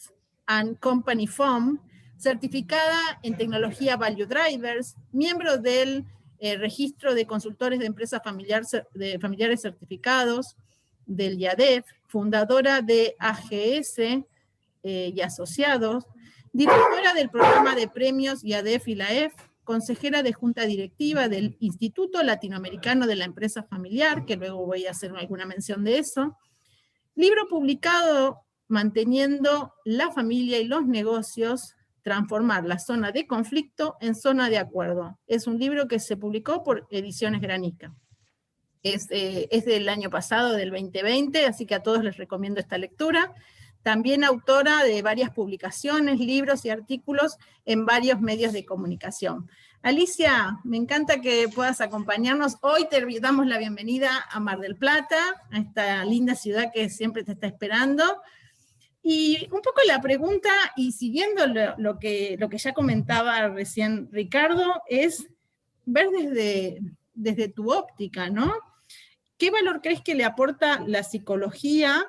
and Company Firm, certificada en tecnología Value Drivers, miembro del registro de consultores de empresas familiares certificados del IADEF, fundadora de AGS y asociados, directora del programa de premios IADEF y la EF, consejera de junta directiva del Instituto Latinoamericano de la Empresa Familiar, que luego voy a hacer alguna mención de eso. Libro publicado Manteniendo la familia y los negocios, transformar la zona de conflicto en zona de acuerdo. Es un libro que se publicó por Ediciones Granica. Es del año pasado, del 2020, así que a todos les recomiendo esta lectura. También autora de varias publicaciones, libros y artículos en varios medios de comunicación. Alicia, me encanta que puedas acompañarnos. Hoy te damos la bienvenida a Mar del Plata, a esta linda ciudad que siempre te está esperando. Y un poco la pregunta, y siguiendo lo que ya comentaba recién Ricardo, es ver desde tu óptica, ¿no? ¿Qué valor crees que le aporta la psicología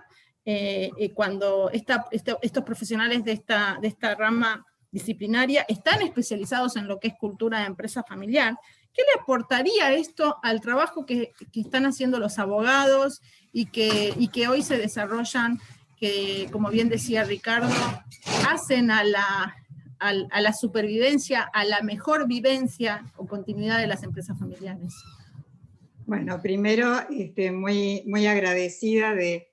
cuando estos profesionales de esta rama disciplinaria están especializados en lo que es cultura de empresa familiar? ¿Qué le aportaría esto al trabajo que están haciendo los abogados y que hoy se desarrollan, que, como bien decía Ricardo, hacen a la supervivencia, a la mejor vivencia o continuidad de las empresas familiares? Bueno, primero, muy, muy agradecida de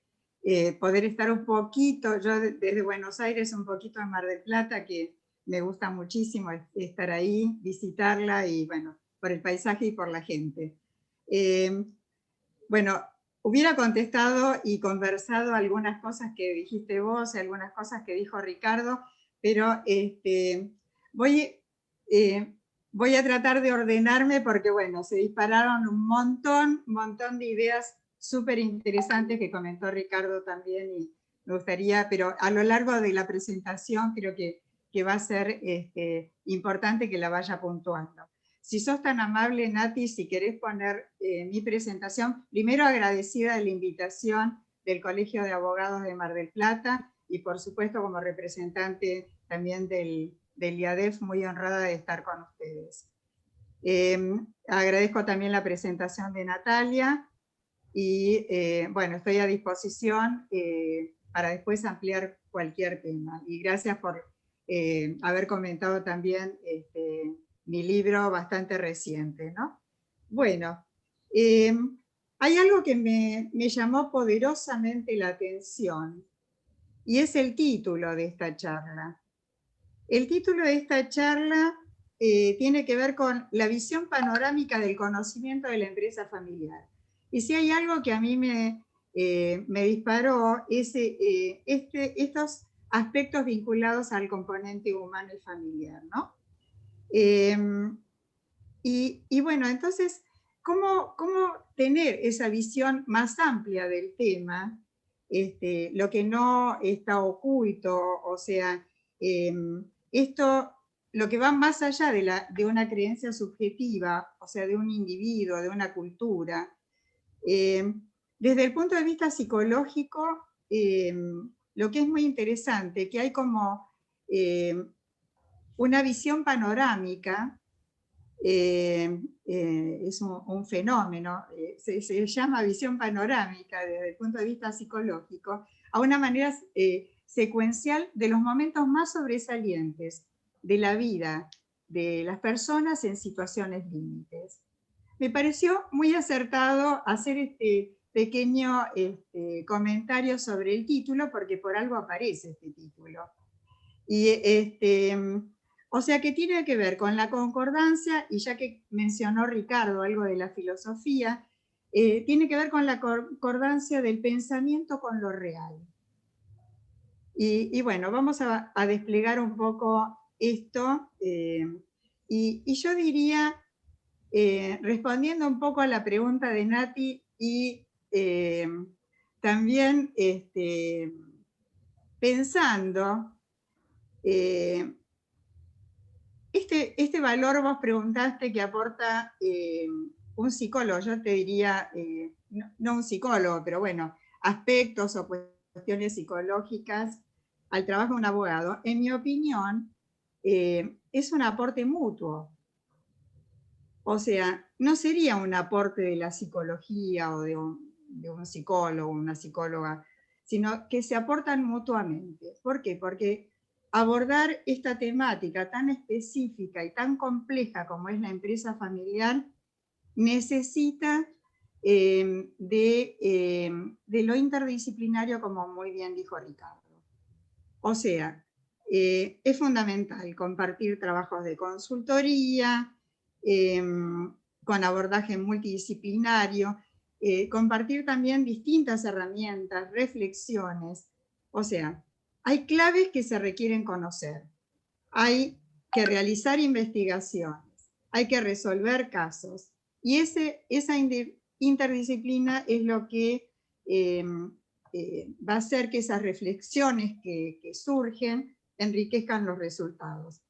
poder estar un poquito, yo desde Buenos Aires, un poquito en Mar del Plata, que me gusta muchísimo estar ahí, visitarla, y bueno, por el paisaje y por la gente. Bueno, hubiera contestado y conversado algunas cosas que dijiste vos, algunas cosas que dijo Ricardo, pero voy a tratar de ordenarme porque, bueno, se dispararon un montón de ideas súper interesantes que comentó Ricardo también, y me gustaría, pero a lo largo de la presentación creo que va a ser importante que la vaya puntuando. Si sos tan amable, Nati, si querés poner mi presentación, primero agradecida de la invitación del Colegio de Abogados de Mar del Plata, y por supuesto como representante también del IADEF, muy honrada de estar con ustedes. Agradezco también la presentación de Natalia, y bueno, estoy a disposición para después ampliar cualquier tema. Y gracias por haber comentado también mi libro bastante reciente, ¿no? Bueno, hay algo que me llamó poderosamente la atención, y es el título de esta charla. El título de esta charla tiene que ver con la visión panorámica del conocimiento de la empresa familiar. Y si hay algo que a mí me disparó, es estos aspectos vinculados al componente humano y familiar, ¿no? Y bueno, entonces, ¿cómo tener esa visión más amplia del tema? Lo que no está oculto, o sea, esto, lo que va más allá de una creencia subjetiva, o sea, de un individuo, de una cultura. Desde el punto de vista psicológico, lo que es muy interesante, que hay como una visión panorámica, es un fenómeno, se llama visión panorámica desde el punto de vista psicológico, a una manera secuencial de los momentos más sobresalientes de la vida de las personas en situaciones límites. Me pareció muy acertado hacer este pequeño comentario sobre el título, porque por algo aparece este título. Y o sea que tiene que ver con la concordancia, y ya que mencionó Ricardo algo de la filosofía, tiene que ver con la concordancia del pensamiento con lo real. Y bueno, vamos a desplegar un poco esto, y yo diría, respondiendo un poco a la pregunta de Nati, y también pensando, este valor vos preguntaste que aporta un psicólogo, yo te diría, no un psicólogo, pero bueno, aspectos o cuestiones psicológicas al trabajo de un abogado. En mi opinión, es un aporte mutuo. O sea, no sería un aporte de la psicología o de un psicólogo o una psicóloga, sino que se aportan mutuamente. ¿Por qué? Porque abordar esta temática tan específica y tan compleja como es la empresa familiar necesita de lo interdisciplinario, como muy bien dijo Ricardo. O sea, es fundamental compartir trabajos de consultoría, con abordaje multidisciplinario, compartir también distintas herramientas, reflexiones. O sea, hay claves que se requieren conocer. Hay que realizar investigaciones, hay que resolver casos. Y esa interdisciplina es lo que va a hacer que esas reflexiones que surgen enriquezcan los resultados.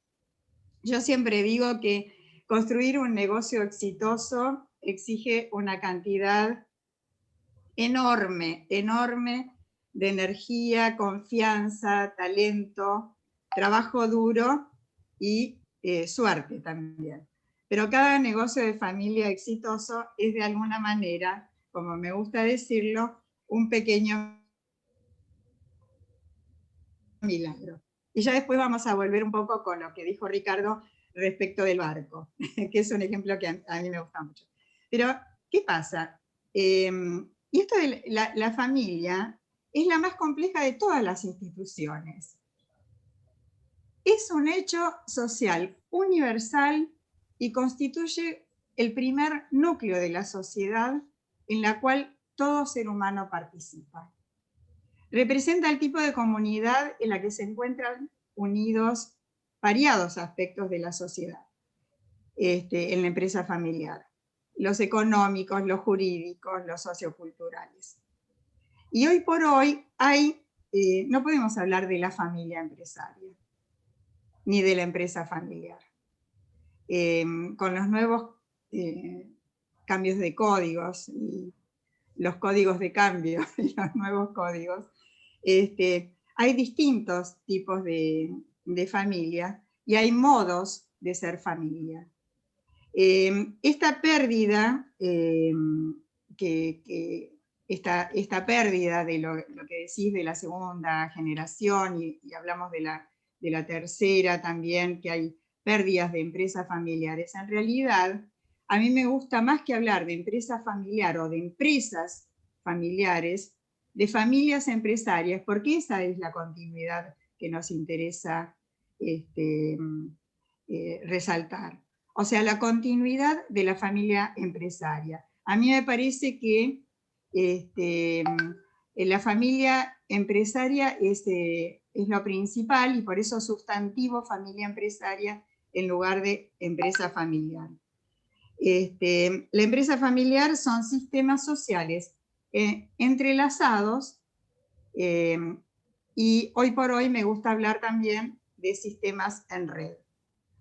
Yo siempre digo que construir un negocio exitoso exige una cantidad enorme, enorme de energía, confianza, talento, trabajo duro y suerte también. Pero cada negocio de familia exitoso es de alguna manera, como me gusta decirlo, un pequeño milagro. Y ya después vamos a volver un poco con lo que dijo Ricardo respecto del barco, que es un ejemplo que a mí me gusta mucho. Pero, ¿qué pasa? Y esto de la familia es la más compleja de todas las instituciones. Es un hecho social universal y constituye el primer núcleo de la sociedad en la cual todo ser humano participa. Representa el tipo de comunidad en la que se encuentran unidos variados aspectos de la sociedad, en la empresa familiar. Los económicos, los jurídicos, los socioculturales. Y hoy por hoy no podemos hablar de la familia empresaria, ni de la empresa familiar. Con los nuevos cambios de códigos, y los códigos de cambio y los nuevos códigos, hay distintos tipos de familia y hay modos de ser familia. Esta pérdida, esta pérdida de lo que decís de la segunda generación, y hablamos de la tercera también, que hay pérdidas de empresas familiares, en realidad a mí me gusta más que hablar de empresa familiar o de empresas familiares, de familias empresarias, porque esa es la continuidad que nos interesa resaltar. O sea, la continuidad de la familia empresaria. A mí me parece que la familia empresaria es lo principal, y por eso sustantivo familia empresaria en lugar de empresa familiar. La empresa familiar son sistemas sociales entrelazados, y hoy por hoy me gusta hablar también de sistemas en red.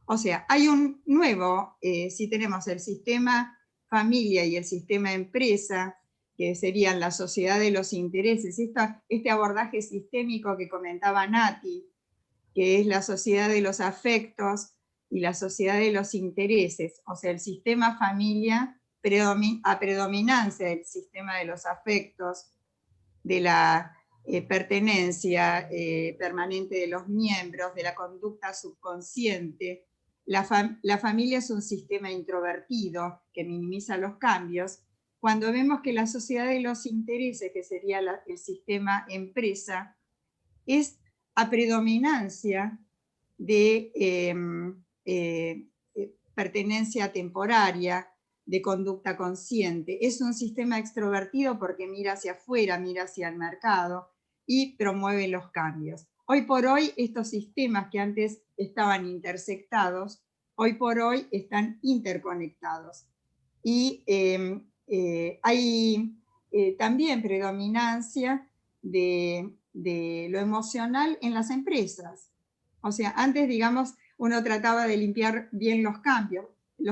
O sea, hay un nuevo, si tenemos el sistema familia y el sistema empresa, que serían la sociedad de los intereses, este abordaje sistémico que comentaba Nati, que es la sociedad de los afectos y la sociedad de los intereses, o sea, el sistema familia a predominancia del sistema de los afectos, de la pertenencia permanente de los miembros, de la conducta subconsciente. La familia es un sistema introvertido que minimiza los cambios. Cuando vemos que la sociedad de los intereses, que sería el sistema empresa, es a predominancia de pertenencia temporaria, de conducta consciente. Es un sistema extrovertido porque mira hacia afuera, mira hacia el mercado y promueve los cambios. Hoy por hoy estos sistemas que antes estaban intersectados, hoy por hoy están interconectados. Y hay también predominancia de lo emocional en las empresas. O sea, antes, digamos, uno trataba de limpiar bien los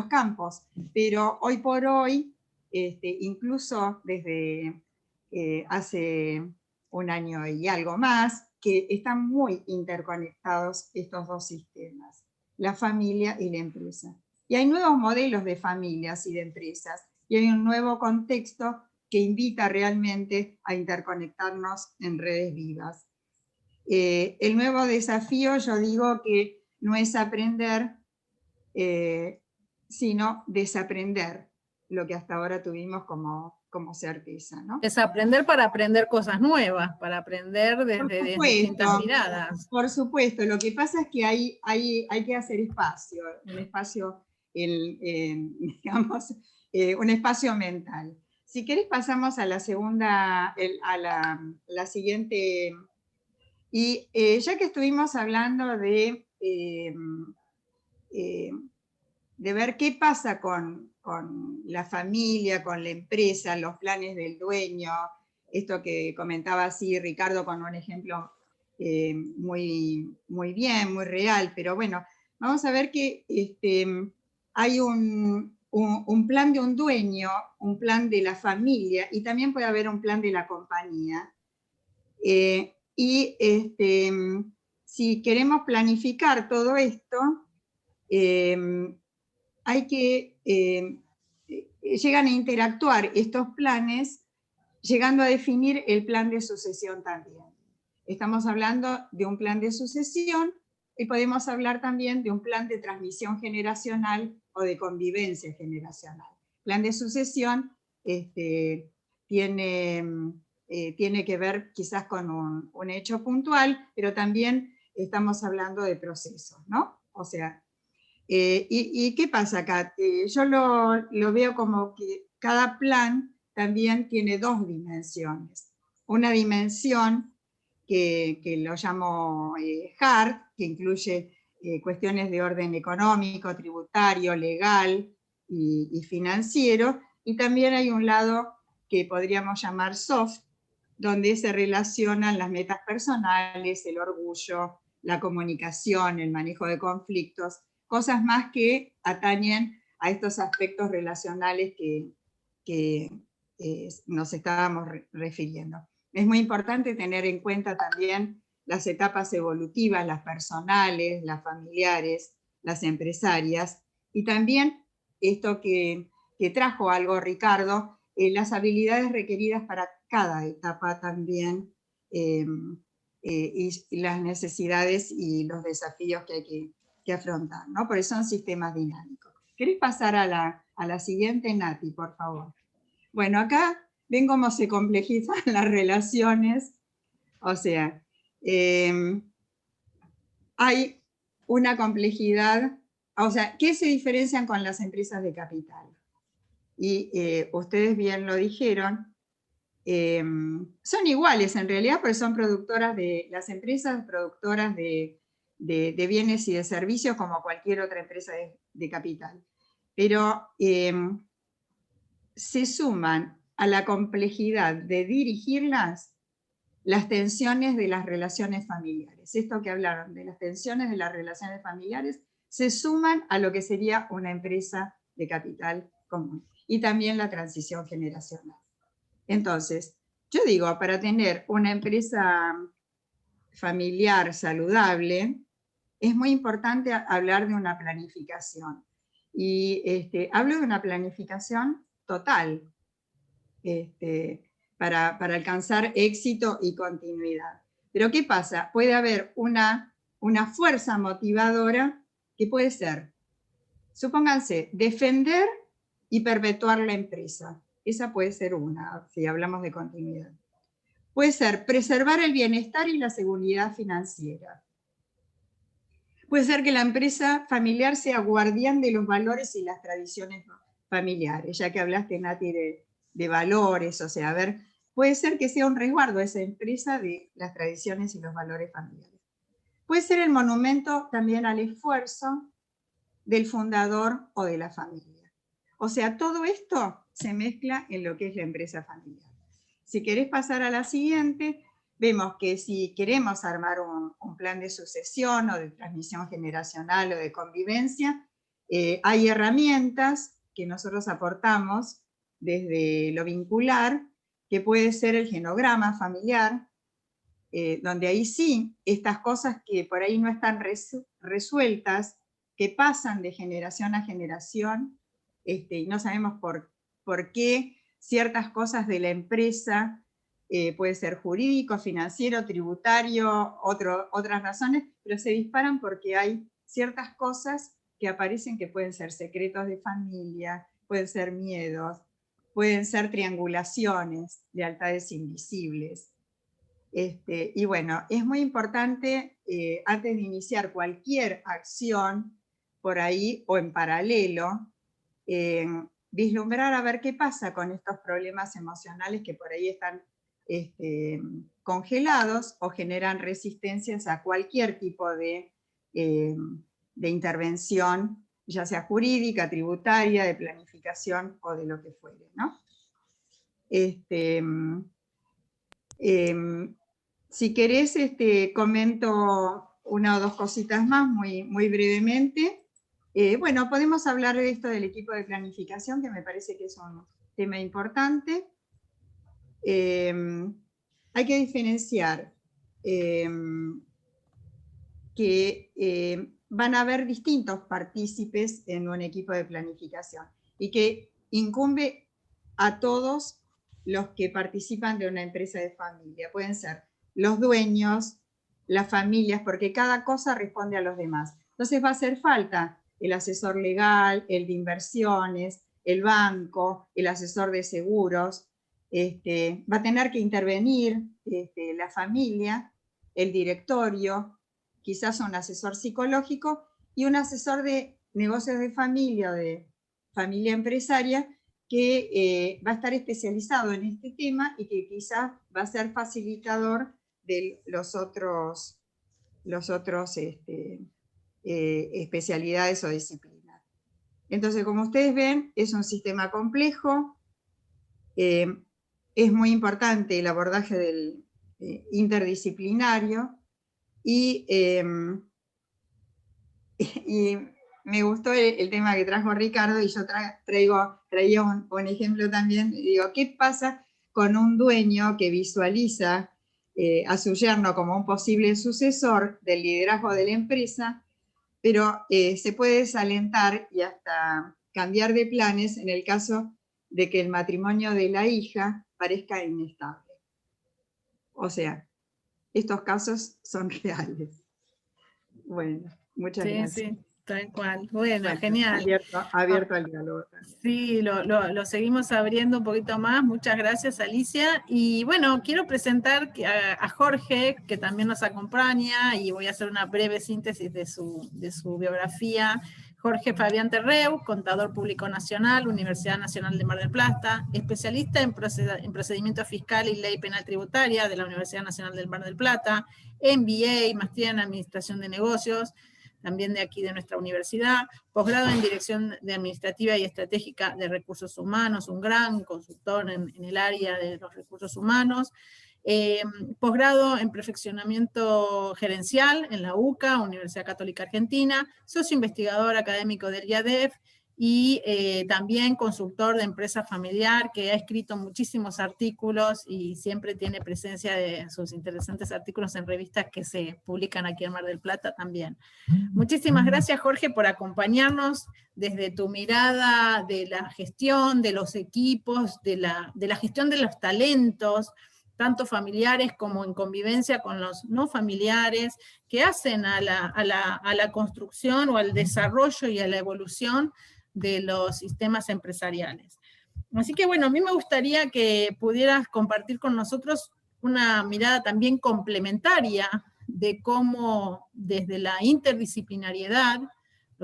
campos, pero hoy por hoy, incluso desde hace un año y algo más, que están muy interconectados estos dos sistemas, la familia y la empresa. Y hay nuevos modelos de familias y de empresas, y hay un nuevo contexto que invita realmente a interconectarnos en redes vivas. El nuevo desafío, yo digo que no es aprender, sino desaprender lo que hasta ahora tuvimos como certeza, ¿no? Desaprender para aprender cosas nuevas, para aprender desde distintas miradas. Por supuesto, lo que pasa es que hay que hacer espacio, un espacio, digamos, un espacio mental. Si querés pasamos a la segunda, la siguiente. Y ya que estuvimos hablando de ver qué pasa con la familia, con la empresa, los planes del dueño, esto que comentaba así Ricardo con un ejemplo muy, muy bien, muy real, pero bueno, vamos a ver que hay un plan de un dueño, un plan de la familia, y también puede haber un plan de la compañía. Y si queremos planificar todo esto, hay que llegan a interactuar estos planes, llegando a definir el plan de sucesión también. Estamos hablando de un plan de sucesión y podemos hablar también de un plan de transmisión generacional o de convivencia generacional. Plan de sucesión tiene que ver quizás con un hecho puntual, pero también estamos hablando de procesos, ¿no? O sea, ¿y qué pasa acá? Yo lo veo como que cada plan también tiene dos dimensiones. Una dimensión que lo llamo hard, que incluye cuestiones de orden económico, tributario, legal y financiero, y también hay un lado que podríamos llamar soft, donde se relacionan las metas personales, el orgullo, la comunicación, el manejo de conflictos, cosas más que atañen a estos aspectos relacionales que nos estábamos refiriendo. Es muy importante tener en cuenta también las etapas evolutivas, las personales, las familiares, las empresarias, y también esto que trajo algo Ricardo, las habilidades requeridas para cada etapa también, y las necesidades y los desafíos que hay que afrontar, ¿no? Por eso son sistemas dinámicos. ¿Querés pasar a la siguiente, Nati, por favor? Bueno, acá ven cómo se complejizan las relaciones. O sea, hay una complejidad, o sea, ¿qué se diferencian con las empresas de capital? Y ustedes bien lo dijeron, son iguales en realidad, porque son productoras las empresas productoras de bienes y de servicios como cualquier otra empresa de capital. Pero se suman a la complejidad de dirigirlas las tensiones de las relaciones familiares. Esto que hablaron de las tensiones de las relaciones familiares se suman a lo que sería una empresa de capital común. Y también la transición generacional. Entonces, yo digo, para tener una empresa familiar saludable, es muy importante hablar de una planificación. Y hablo de una planificación total, para alcanzar éxito y continuidad. Pero ¿qué pasa? Puede haber una fuerza motivadora que puede ser, supónganse, defender y perpetuar la empresa. Esa puede ser una, si hablamos de continuidad. Puede ser preservar el bienestar y la seguridad financiera. Puede ser que la empresa familiar sea guardián de los valores y las tradiciones familiares, ya que hablaste, Nati, de valores, o sea, a ver, puede ser que sea un resguardo esa empresa de las tradiciones y los valores familiares. Puede ser el monumento también al esfuerzo del fundador o de la familia. O sea, todo esto se mezcla en lo que es la empresa familiar. Si querés pasar a la siguiente, vemos que si queremos armar un plan de sucesión o de transmisión generacional o de convivencia, hay herramientas que nosotros aportamos desde lo vincular, que puede ser el genograma familiar, donde ahí sí, estas cosas que por ahí no están resueltas, que pasan de generación a generación, y no sabemos por qué ciertas cosas de la empresa, puede ser jurídico, financiero, tributario, otras razones, pero se disparan porque hay ciertas cosas que aparecen que pueden ser secretos de familia, pueden ser miedos, pueden ser triangulaciones, lealtades invisibles. Y bueno, es muy importante, antes de iniciar cualquier acción por ahí o en paralelo, vislumbrar a ver qué pasa con estos problemas emocionales que por ahí están congelados o generan resistencias a cualquier tipo de intervención, ya sea jurídica, tributaria, de planificación o de lo que fuere, ¿no? Si querés, comento una o dos cositas más muy brevemente. Bueno, podemos hablar de esto del equipo de planificación, que me parece que es un tema importante. Hay que diferenciar que van a haber distintos partícipes en un equipo de planificación y que incumbe a todos los que participan de una empresa de familia. Pueden ser los dueños, las familias, porque cada cosa responde a los demás. Entonces va a hacer falta el asesor legal, el de inversiones, el banco, el asesor de seguros. Va a tener que intervenir la familia, el directorio, quizás un asesor psicológico y un asesor de negocios de familia o de familia empresaria que va a estar especializado en este tema y que quizás va a ser facilitador de los otros especialidades o disciplinas. Entonces, como ustedes ven, es un sistema complejo, es muy importante el abordaje del interdisciplinario y me gustó el tema que trajo Ricardo y yo traía un ejemplo también. Digo, ¿qué pasa con un dueño que visualiza a su yerno como un posible sucesor del liderazgo de la empresa, pero se puede desalentar y hasta cambiar de planes en el caso de que el matrimonio de la hija parezca inestable? O sea, estos casos son reales. Bueno, muchas gracias. Sí, Tal cual. Bueno, Bueno, genial. abierto al diálogo también. Sí, lo seguimos abriendo un poquito más. Muchas gracias, Alicia. Y bueno, quiero presentar a Jorge, que también nos acompaña, y voy a hacer una breve síntesis de su biografía. Jorge Fabián Terreu, contador público nacional, Universidad Nacional de Mar del Plata, especialista en procedimiento fiscal y ley penal tributaria de la Universidad Nacional del Mar del Plata, MBA, maestría en administración de negocios, también de aquí de nuestra universidad, posgrado en Dirección de Administrativa y Estratégica de Recursos Humanos, un gran consultor en el área de los recursos humanos, posgrado en Perfeccionamiento Gerencial en la UCA, Universidad Católica Argentina, socio investigador académico del IADEF, y también consultor de empresa familiar, que ha escrito muchísimos artículos y siempre tiene presencia de sus interesantes artículos en revistas que se publican aquí en Mar del Plata también. Muchísimas gracias, Jorge, por acompañarnos desde tu mirada de la gestión, de los equipos, de la gestión de los talentos, tanto familiares como en convivencia con los no familiares, que hacen a la construcción o al desarrollo y a la evolución de los sistemas empresariales. Así que bueno, a mí me gustaría que pudieras compartir con nosotros una mirada también complementaria de cómo desde la interdisciplinariedad,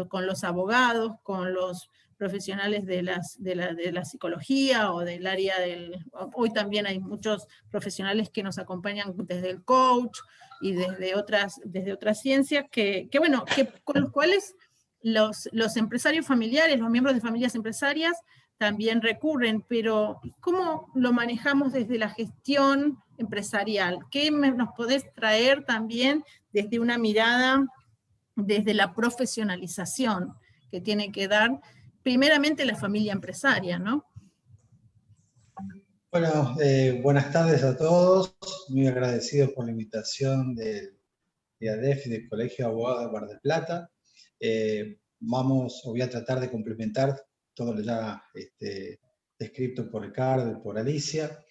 con los abogados, con los profesionales de la psicología o del área del... Hoy también hay muchos profesionales que nos acompañan desde el coach y desde otras ciencias, con los cuales los empresarios familiares, los miembros de familias empresarias, también recurren, pero ¿cómo lo manejamos desde la gestión empresarial? ¿Qué nos podés traer también desde una mirada, desde la profesionalización que tiene que dar primeramente la familia empresaria, ¿no? Bueno, buenas tardes a todos. Muy agradecido por la invitación del IADEF y del Colegio de Abogados de Mar del Plata. Voy a tratar de complementar todo lo ya descrito por Ricardo y por Alicia,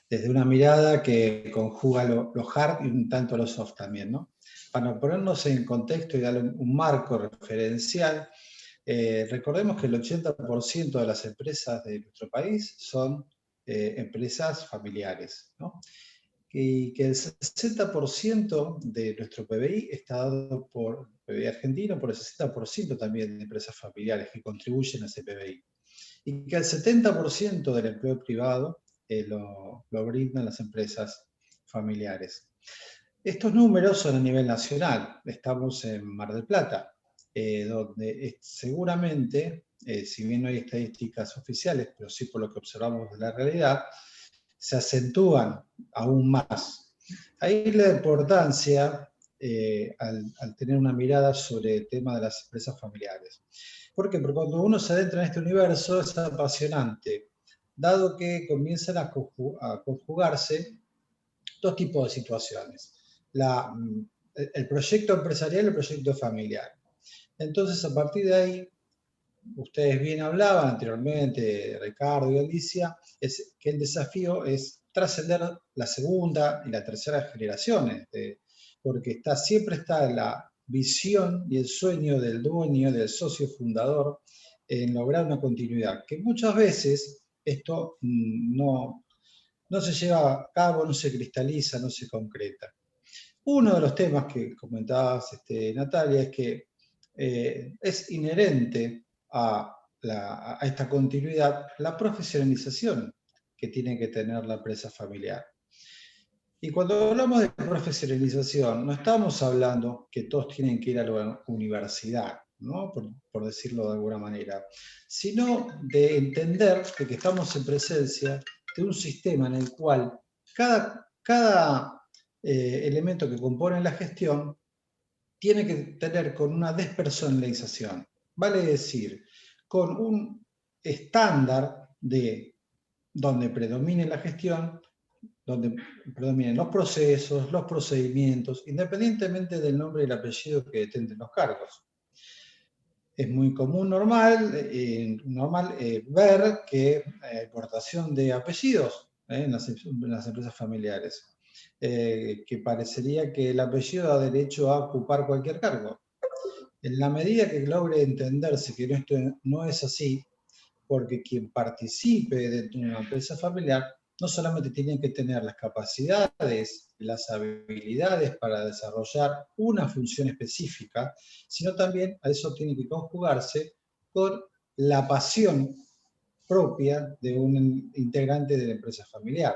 desde una mirada que conjuga lo hard y un tanto lo soft también, ¿no? Para ponernos en contexto y darle un marco referencial, recordemos que el 80% de las empresas de nuestro país son empresas familiares, ¿no? Y que el 60% de nuestro PBI está dado por PBI argentino, por el 60% también de empresas familiares que contribuyen a ese PBI. Y que el 70% del empleo privado lo brindan las empresas familiares. Estos números son a nivel nacional. Estamos en Mar del Plata, donde seguramente, si bien no hay estadísticas oficiales, pero sí por lo que observamos de la realidad, se acentúan aún más. Ahí la importancia al tener una mirada sobre el tema de las empresas familiares. ¿Por qué? Porque cuando uno se adentra en este universo es apasionante, dado que comienzan a conjugarse dos tipos de situaciones. El proyecto empresarial y el proyecto familiar. Entonces, a partir de ahí, ustedes bien hablaban anteriormente, Ricardo y Alicia, es que el desafío es trascender la segunda y la tercera generaciones, porque siempre está la visión y el sueño del dueño, del socio fundador, en lograr una continuidad, que muchas veces esto no se lleva a cabo, no se cristaliza, no se concreta. Uno de los temas que comentabas, Natalia, es que es inherente a esta continuidad la profesionalización que tiene que tener la empresa familiar. Y cuando hablamos de profesionalización, no estamos hablando que todos tienen que ir a la universidad, ¿no? por decirlo de alguna manera, sino de entender que estamos en presencia de un sistema en el cual cada elemento que compone la gestión tiene que tener con una despersonalización, vale decir, con un estándar de donde predomine la gestión, donde predominen los procesos, los procedimientos, independientemente del nombre y el apellido que detenten los cargos. Es muy común, normal ver que importación de apellidos en las empresas familiares, que parecería que el apellido da derecho a ocupar cualquier cargo. En la medida que logre entenderse que esto no es así, porque quien participe dentro de una empresa familiar no solamente tiene que tener las capacidades, las habilidades para desarrollar una función específica, sino también a eso tiene que conjugarse con la pasión propia de un integrante de la empresa familiar.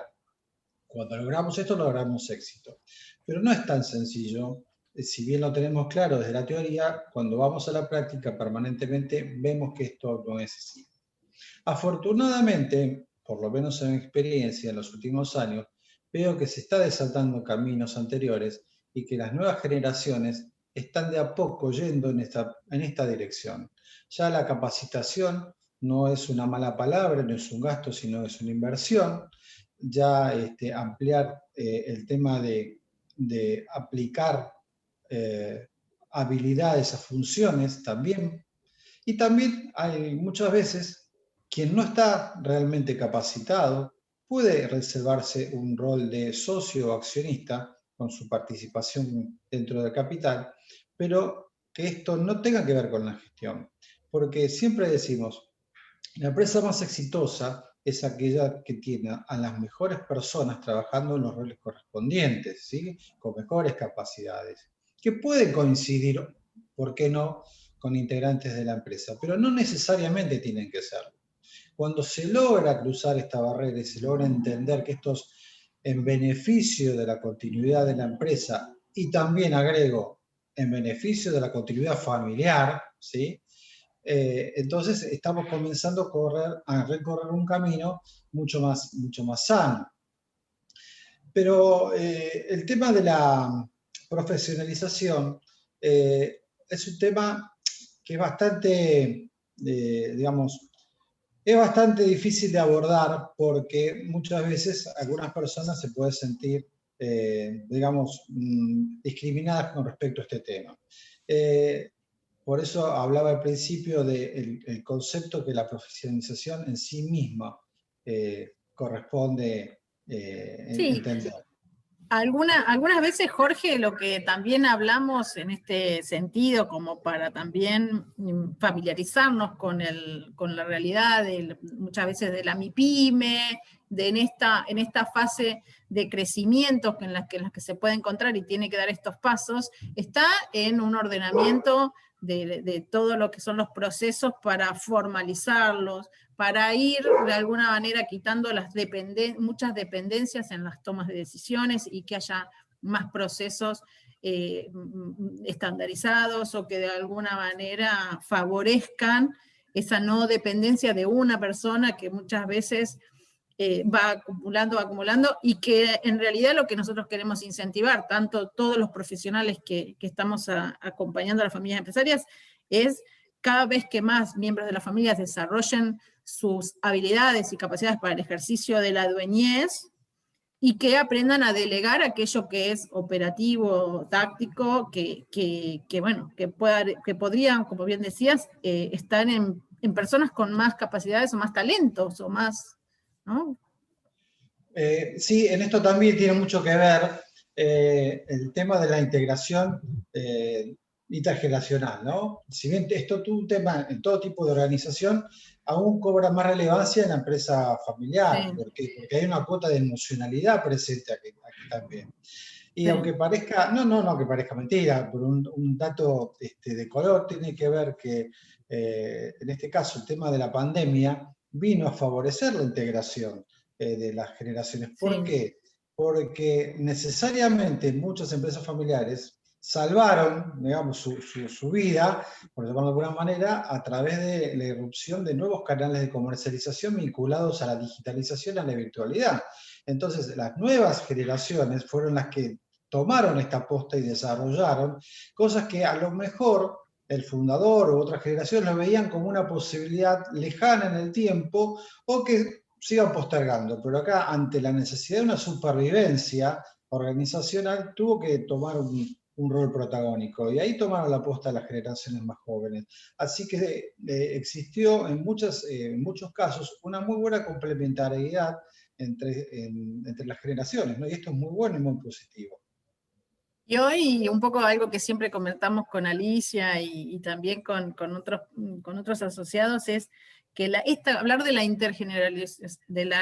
Cuando logramos esto, logramos éxito. Pero no es tan sencillo. Si bien lo tenemos claro desde la teoría, cuando vamos a la práctica permanentemente vemos que esto no es así. Afortunadamente, por lo menos en mi experiencia en los últimos años, veo que se está desatando caminos anteriores y que las nuevas generaciones están de a poco yendo en esta dirección. Ya la capacitación no es una mala palabra, no es un gasto, sino es una inversión. Ya ampliar el tema de aplicar habilidades a funciones también. Y también hay muchas veces quien no está realmente capacitado puede reservarse un rol de socio o accionista con su participación dentro del capital, pero que esto no tenga que ver con la gestión. Porque siempre decimos, la empresa más exitosa es aquella que tiene a las mejores personas trabajando en los roles correspondientes, ¿sí? Con mejores capacidades, que pueden coincidir, ¿por qué no?, con integrantes de la empresa, pero no necesariamente tienen que serlo. Cuando se logra cruzar esta barrera y se logra entender que esto es en beneficio de la continuidad de la empresa y también, agrego, en beneficio de la continuidad familiar, ¿sí? Entonces estamos comenzando a recorrer un camino mucho más sano. Pero el tema de la profesionalización es un tema que es bastante, digamos, es bastante difícil de abordar porque muchas veces algunas personas se pueden sentir, digamos, discriminadas con respecto a este tema. Por eso hablaba al principio del concepto que la profesionalización en sí misma corresponde entender. Algunas veces, Jorge, lo que también hablamos en este sentido, como para también familiarizarnos con la realidad muchas veces de la MIPYME, en esta fase de crecimiento en las que se puede encontrar y tiene que dar estos pasos, está en un ordenamiento de todo lo que son los procesos para formalizarlos, para ir de alguna manera quitando muchas dependencias en las tomas de decisiones y que haya más procesos estandarizados o que de alguna manera favorezcan esa no dependencia de una persona que muchas veces va acumulando, y que en realidad lo que nosotros queremos incentivar, tanto todos los profesionales que estamos acompañando a las familias empresarias, es cada vez que más miembros de las familias desarrollen sus habilidades y capacidades para el ejercicio de la dueñez y que aprendan a delegar aquello que es operativo, táctico, que podrían, como bien decías, estar en personas con más capacidades o más talentos o más, ¿no? Sí, en esto también tiene mucho que ver el tema de la integración intergeneracional, ¿no? Si bien esto es un tema en todo tipo de organización, aún cobra más relevancia en la empresa familiar, Sí. porque hay una cuota de emocionalidad presente aquí también. Y Sí. aunque parezca, no que parezca mentira, pero un dato de color tiene que ver que en este caso el tema de la pandemia vino a favorecer la integración de las generaciones. ¿Por Sí. qué? Porque necesariamente muchas empresas familiares salvaron, digamos, su vida, por llamarlo de alguna manera, a través de la irrupción de nuevos canales de comercialización vinculados a la digitalización y a la virtualidad. Entonces, las nuevas generaciones fueron las que tomaron esta posta y desarrollaron cosas que a lo mejor el fundador u otras generaciones lo veían como una posibilidad lejana en el tiempo o que se iban postergando. Pero acá, ante la necesidad de una supervivencia organizacional, tuvo que tomar un rol protagónico, y ahí tomaron la posta las generaciones más jóvenes. Así que existió en muchos casos una muy buena complementariedad entre las generaciones, ¿no? Y esto es muy bueno y muy positivo. Y hoy, un poco algo que siempre comentamos con Alicia y también con otros asociados, es que hablar de la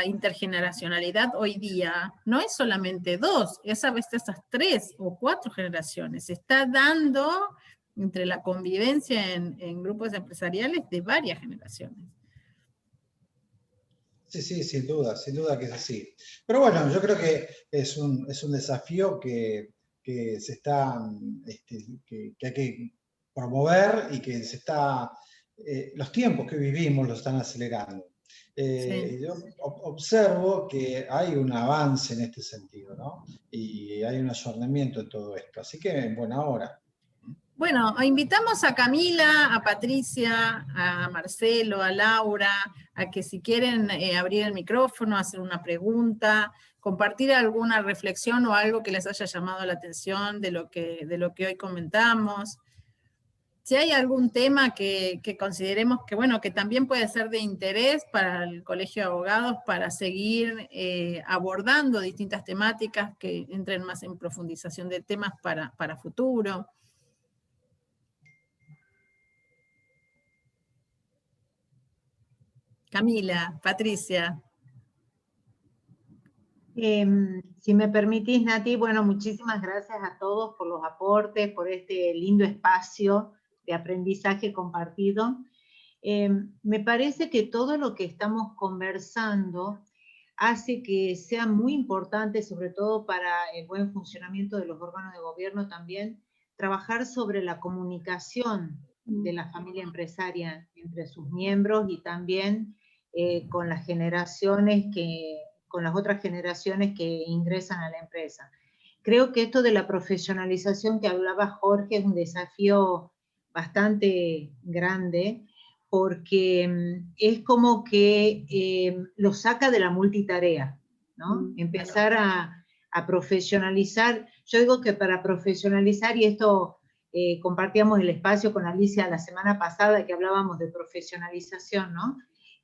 intergeneracionalidad hoy día no es solamente dos, es a veces esas 3 o 4 generaciones. Se está dando entre la convivencia en grupos empresariales de varias generaciones. Sí, sí, sin duda que es así. Pero bueno, yo creo que es un desafío que se está, que hay que promover y que se está, los tiempos que vivimos lo están acelerando. Sí. Yo observo que hay un avance en este sentido, ¿no? Y hay un ayornamiento en todo esto. Así que en buena hora. Bueno, invitamos a Camila, a Patricia, a Marcelo, a Laura, a que si quieren abrir el micrófono, hacer una pregunta, compartir alguna reflexión o algo que les haya llamado la atención de lo que hoy comentamos. Si hay algún tema que consideremos que, bueno, que también puede ser de interés para el Colegio de Abogados para seguir abordando distintas temáticas que entren más en profundización de temas para futuro. Camila, Patricia. Si me permitís, Nati, bueno, muchísimas gracias a todos por los aportes, por este lindo espacio de aprendizaje compartido. Me parece que todo lo que estamos conversando hace que sea muy importante, sobre todo para el buen funcionamiento de los órganos de gobierno también, trabajar sobre la comunicación de la familia empresaria entre sus miembros y también con las generaciones con las otras generaciones que ingresan a la empresa. Creo que esto de la profesionalización que hablaba Jorge es un desafío bastante grande, porque es como que lo saca de la multitarea, ¿no? Empezar a profesionalizar. Yo digo que para profesionalizar, y esto compartíamos el espacio con Alicia la semana pasada que hablábamos de profesionalización, ¿no?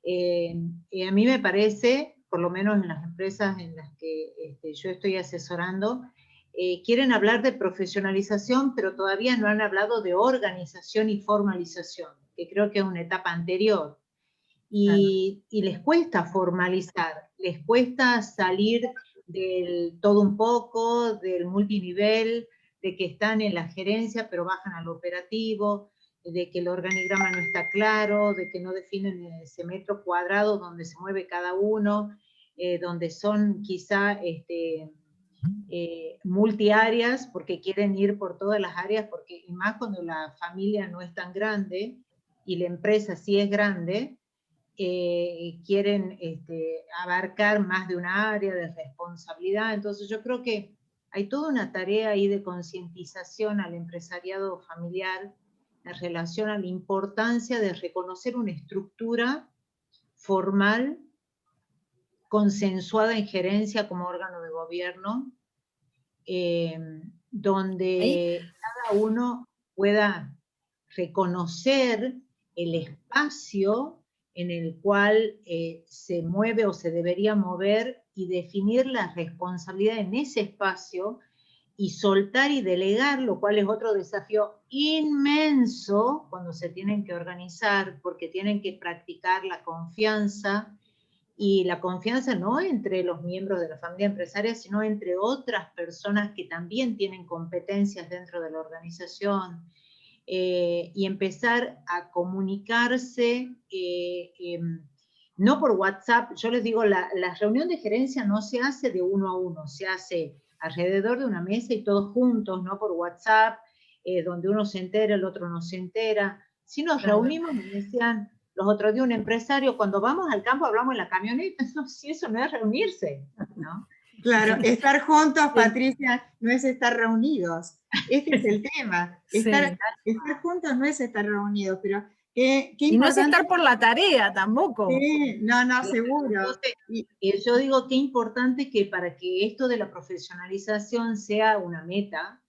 A mí me parece, por lo menos en las empresas en las que yo estoy asesorando, quieren hablar de profesionalización, pero todavía no han hablado de organización y formalización, que creo que es una etapa anterior. Y les cuesta formalizar, les cuesta salir del todo un poco, del multinivel, de que están en la gerencia pero bajan al operativo, de que el organigrama no está claro, de que no definen ese metro cuadrado donde se mueve cada uno, donde son quizá multiáreas, porque quieren ir por todas las áreas, porque y más cuando la familia no es tan grande y la empresa sí es grande, quieren abarcar más de una área de responsabilidad. Entonces yo creo que hay toda una tarea ahí de concientización al empresariado familiar en relación a la importancia de reconocer una estructura formal, consensuada en gerencia como órgano de gobierno, donde cada uno pueda reconocer el espacio en el cual se mueve o se debería mover y definir la responsabilidad en ese espacio y soltar y delegar, lo cual es otro desafío inmenso cuando se tienen que organizar, porque tienen que practicar la confianza, y la confianza no entre los miembros de la familia empresaria, sino entre otras personas que también tienen competencias dentro de la organización, y empezar a comunicarse, no por WhatsApp. Yo les digo, la reunión de gerencia no se hace de uno a uno, se hace alrededor de una mesa y todos juntos, no por WhatsApp, donde uno se entera, el otro no se entera. Si nos reunimos, me decían los otros días un empresario, cuando vamos al campo hablamos en la camioneta, no, si eso no es reunirse, ¿no? Claro, estar juntos, Patricia, no es estar reunidos. Este es el tema. Estar juntos no es estar reunidos, pero qué importante. Y no es estar por la tarea tampoco. Sí, no, seguro. Entonces, yo digo qué importante que para que esto de la profesionalización sea una meta,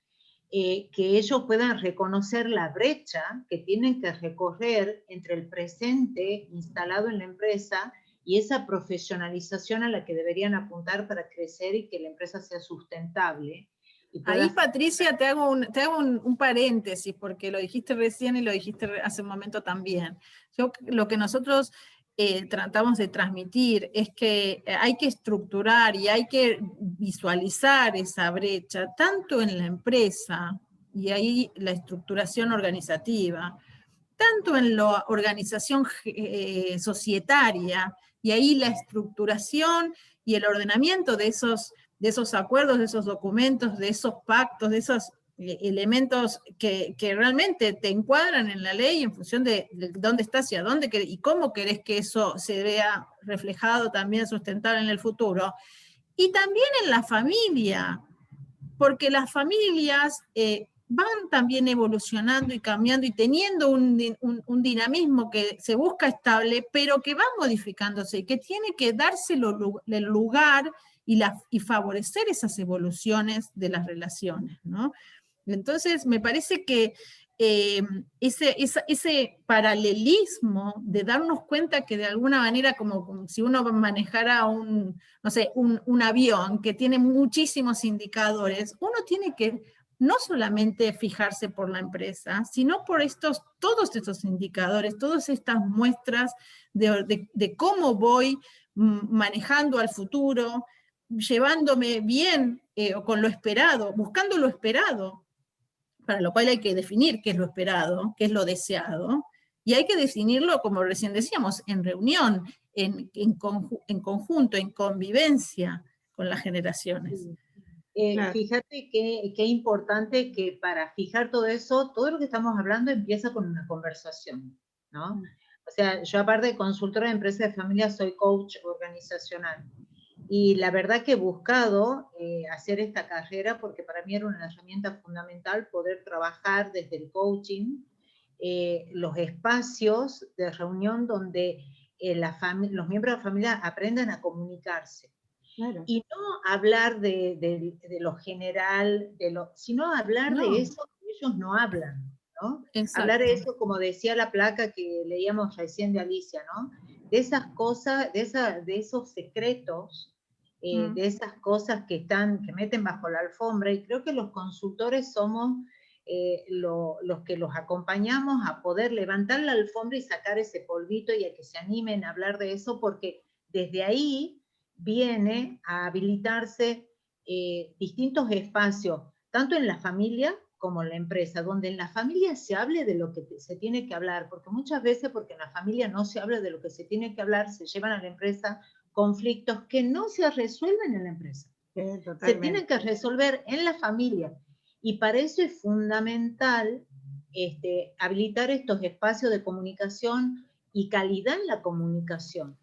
que ellos puedan reconocer la brecha que tienen que recorrer entre el presente instalado en la empresa y esa profesionalización a la que deberían apuntar para crecer y que la empresa sea sustentable, y Ahí, puedas... Patricia, te hago un paréntesis, porque lo dijiste recién y lo dijiste hace un momento también. Lo que nosotros tratamos de transmitir es que hay que estructurar y hay que visualizar esa brecha, tanto en la empresa, y ahí la estructuración organizativa, tanto en la organización societaria, y ahí la estructuración y el ordenamiento de esos acuerdos, de esos documentos, de esos pactos, de esos elementos que realmente te encuadran en la ley en función de dónde estás y a dónde y cómo querés que eso se vea reflejado también sustentable en el futuro. Y también en la familia, porque las familias van también evolucionando y cambiando y teniendo un dinamismo que se busca estable, pero que va modificándose y que tiene que darse el lugar y favorecer esas evoluciones de las relaciones, ¿no? Entonces, me parece que ese paralelismo de darnos cuenta que de alguna manera, como si uno manejara no sé, un avión que tiene muchísimos indicadores, uno tiene que no solamente fijarse por la empresa, sino por todos estos indicadores, todas estas muestras de cómo voy manejando al futuro, llevándome bien o con lo esperado, buscando lo esperado, para lo cual hay que definir qué es lo esperado, qué es lo deseado, y hay que definirlo, como recién decíamos, en reunión, en conjunto, en convivencia con las generaciones. Claro. Fíjate qué importante que para fijar todo eso, todo lo que estamos hablando empieza con una conversación, ¿no? O sea, yo aparte de consultora de empresa de familia, soy coach organizacional. Y la verdad que he buscado hacer esta carrera porque para mí era una herramienta fundamental poder trabajar desde el coaching, los espacios de reunión donde los miembros de la familia aprendan a comunicarse. Claro. Y no hablar de lo general, sino hablar de eso que ellos no hablan, ¿no? Hablar de eso, como decía la placa que leíamos recién de Alicia, ¿no? De esas cosas, de esos secretos, de esas cosas que meten bajo la alfombra, y creo que los consultores somos los que los acompañamos a poder levantar la alfombra y sacar ese polvito y a que se animen a hablar de eso, porque desde ahí viene a habilitarse distintos espacios, tanto en la familia como en la empresa, donde en la familia se hable de lo que se tiene que hablar, porque muchas veces, porque en la familia no se habla de lo que se tiene que hablar, se llevan a la empresa conflictos que no se resuelven en la empresa. Se tienen que resolver en la familia, y para eso es fundamental habilitar estos espacios de comunicación y calidad en la comunicación.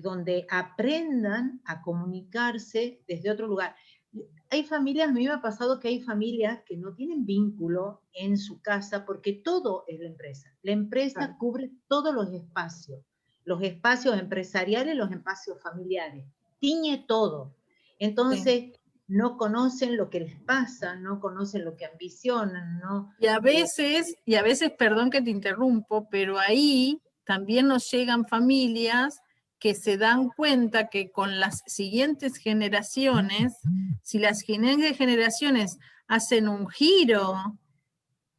Donde aprendan a comunicarse desde otro lugar. Hay familias, a mí me ha pasado que hay familias que no tienen vínculo en su casa porque todo es la empresa. La empresa cubre todos los espacios empresariales, los espacios familiares, tiñe todo. Entonces, no conocen lo que les pasa, no conocen lo que ambicionan, ¿no? Y a veces, perdón que te interrumpo, pero ahí también nos llegan familias que se dan cuenta que con las siguientes generaciones, si las siguientes generaciones hacen un giro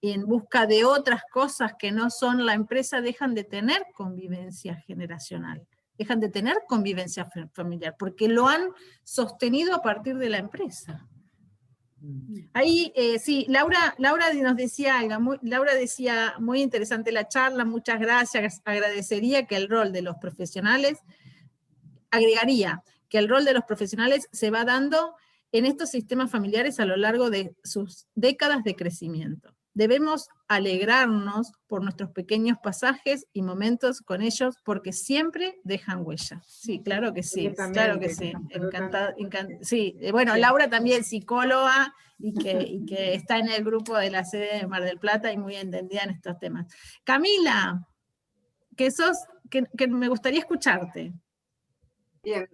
en busca de otras cosas que no son la empresa, dejan de tener convivencia generacional, dejan de tener convivencia familiar, porque lo han sostenido a partir de la empresa. Ahí, sí, Laura nos decía algo, Laura decía, muy interesante la charla, muchas gracias, agradecería que el rol de los profesionales, agregaría que el rol de los profesionales se va dando en estos sistemas familiares a lo largo de sus décadas de crecimiento. Debemos alegrarnos por nuestros pequeños pasajes y momentos con ellos, porque siempre dejan huella. Sí, claro que sí, claro que sí. Encantada, sí. Bueno, Laura también psicóloga y que está en el grupo de la sede de Mar del Plata y muy entendida en estos temas. Camila, que me gustaría escucharte. Bien,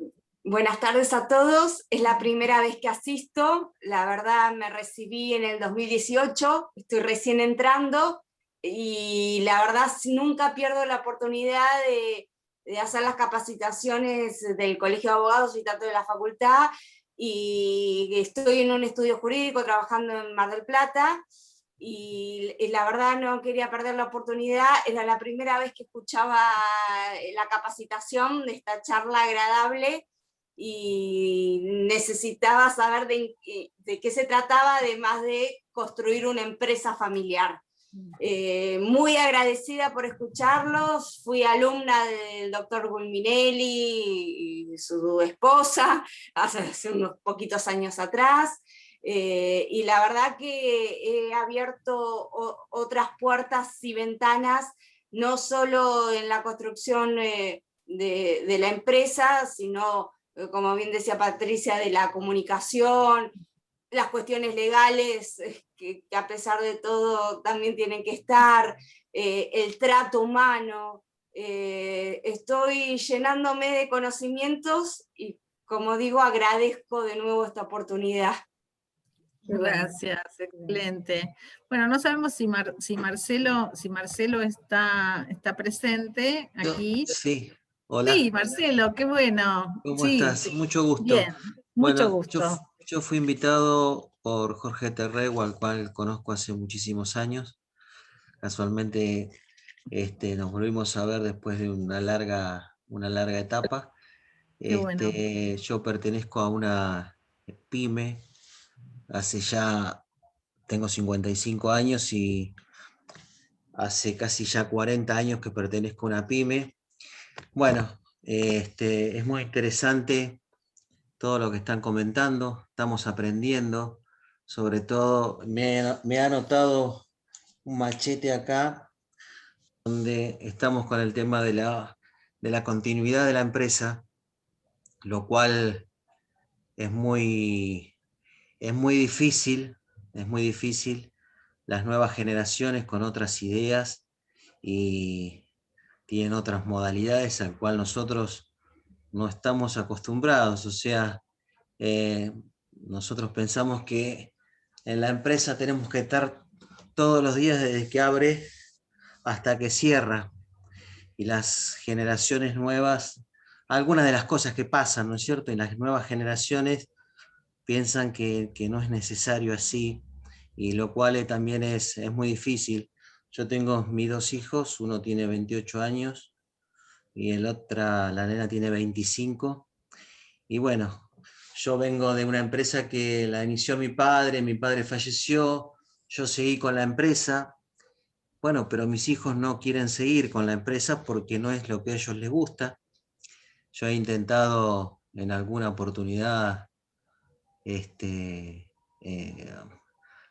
buenas tardes a todos. Es la primera vez que asisto. La verdad me recibí en el 2018, estoy recién entrando y la verdad nunca pierdo la oportunidad de hacer las capacitaciones del Colegio de Abogados y tanto de la facultad, y estoy en un estudio jurídico trabajando en Mar del Plata, y la verdad no quería perder la oportunidad. Era la primera vez que escuchaba la capacitación de esta charla agradable, y necesitaba saber de qué se trataba, además de construir una empresa familiar. Muy agradecida por escucharlos. Fui alumna del doctor Gulminelli y su esposa hace unos poquitos años atrás, y la verdad que he abierto otras puertas y ventanas, no solo en la construcción de la empresa, sino, como bien decía Patricia, de la comunicación, las cuestiones legales, que a pesar de todo también tienen que estar, el trato humano. Estoy llenándome de conocimientos y, como digo, agradezco de nuevo esta oportunidad. Gracias, excelente. Bueno, no sabemos si Marcelo está presente aquí. Sí, hola. Sí, Marcelo, qué bueno. ¿Cómo Sí, estás? Mucho gusto. bien, mucho Bueno, gusto. yo fui invitado por Jorge Terrego, al cual conozco hace muchísimos años. Casualmente nos volvimos a ver después de una larga etapa. Qué bueno. Yo pertenezco a una pyme, tengo 55 años y hace casi ya 40 años que pertenezco a una pyme. Bueno, es muy interesante todo lo que están comentando, estamos aprendiendo. Sobre todo me ha anotado un machete acá, donde estamos con el tema de la continuidad de la empresa, lo cual es muy difícil, Las nuevas generaciones con otras ideas y tienen otras modalidades al cual nosotros no estamos acostumbrados. O sea, nosotros pensamos que en la empresa tenemos que estar todos los días desde que abre hasta que cierra. Y las generaciones nuevas, algunas de las cosas que pasan, ¿no es cierto? Y las nuevas generaciones piensan que no es necesario así, y lo cual también es muy difícil. Yo tengo mis dos hijos, uno tiene 28 años y la nena tiene 25. Y bueno, yo vengo de una empresa que la inició mi padre falleció, yo seguí con la empresa. Bueno, pero mis hijos no quieren seguir con la empresa porque no es lo que a ellos les gusta. Yo he intentado en alguna oportunidad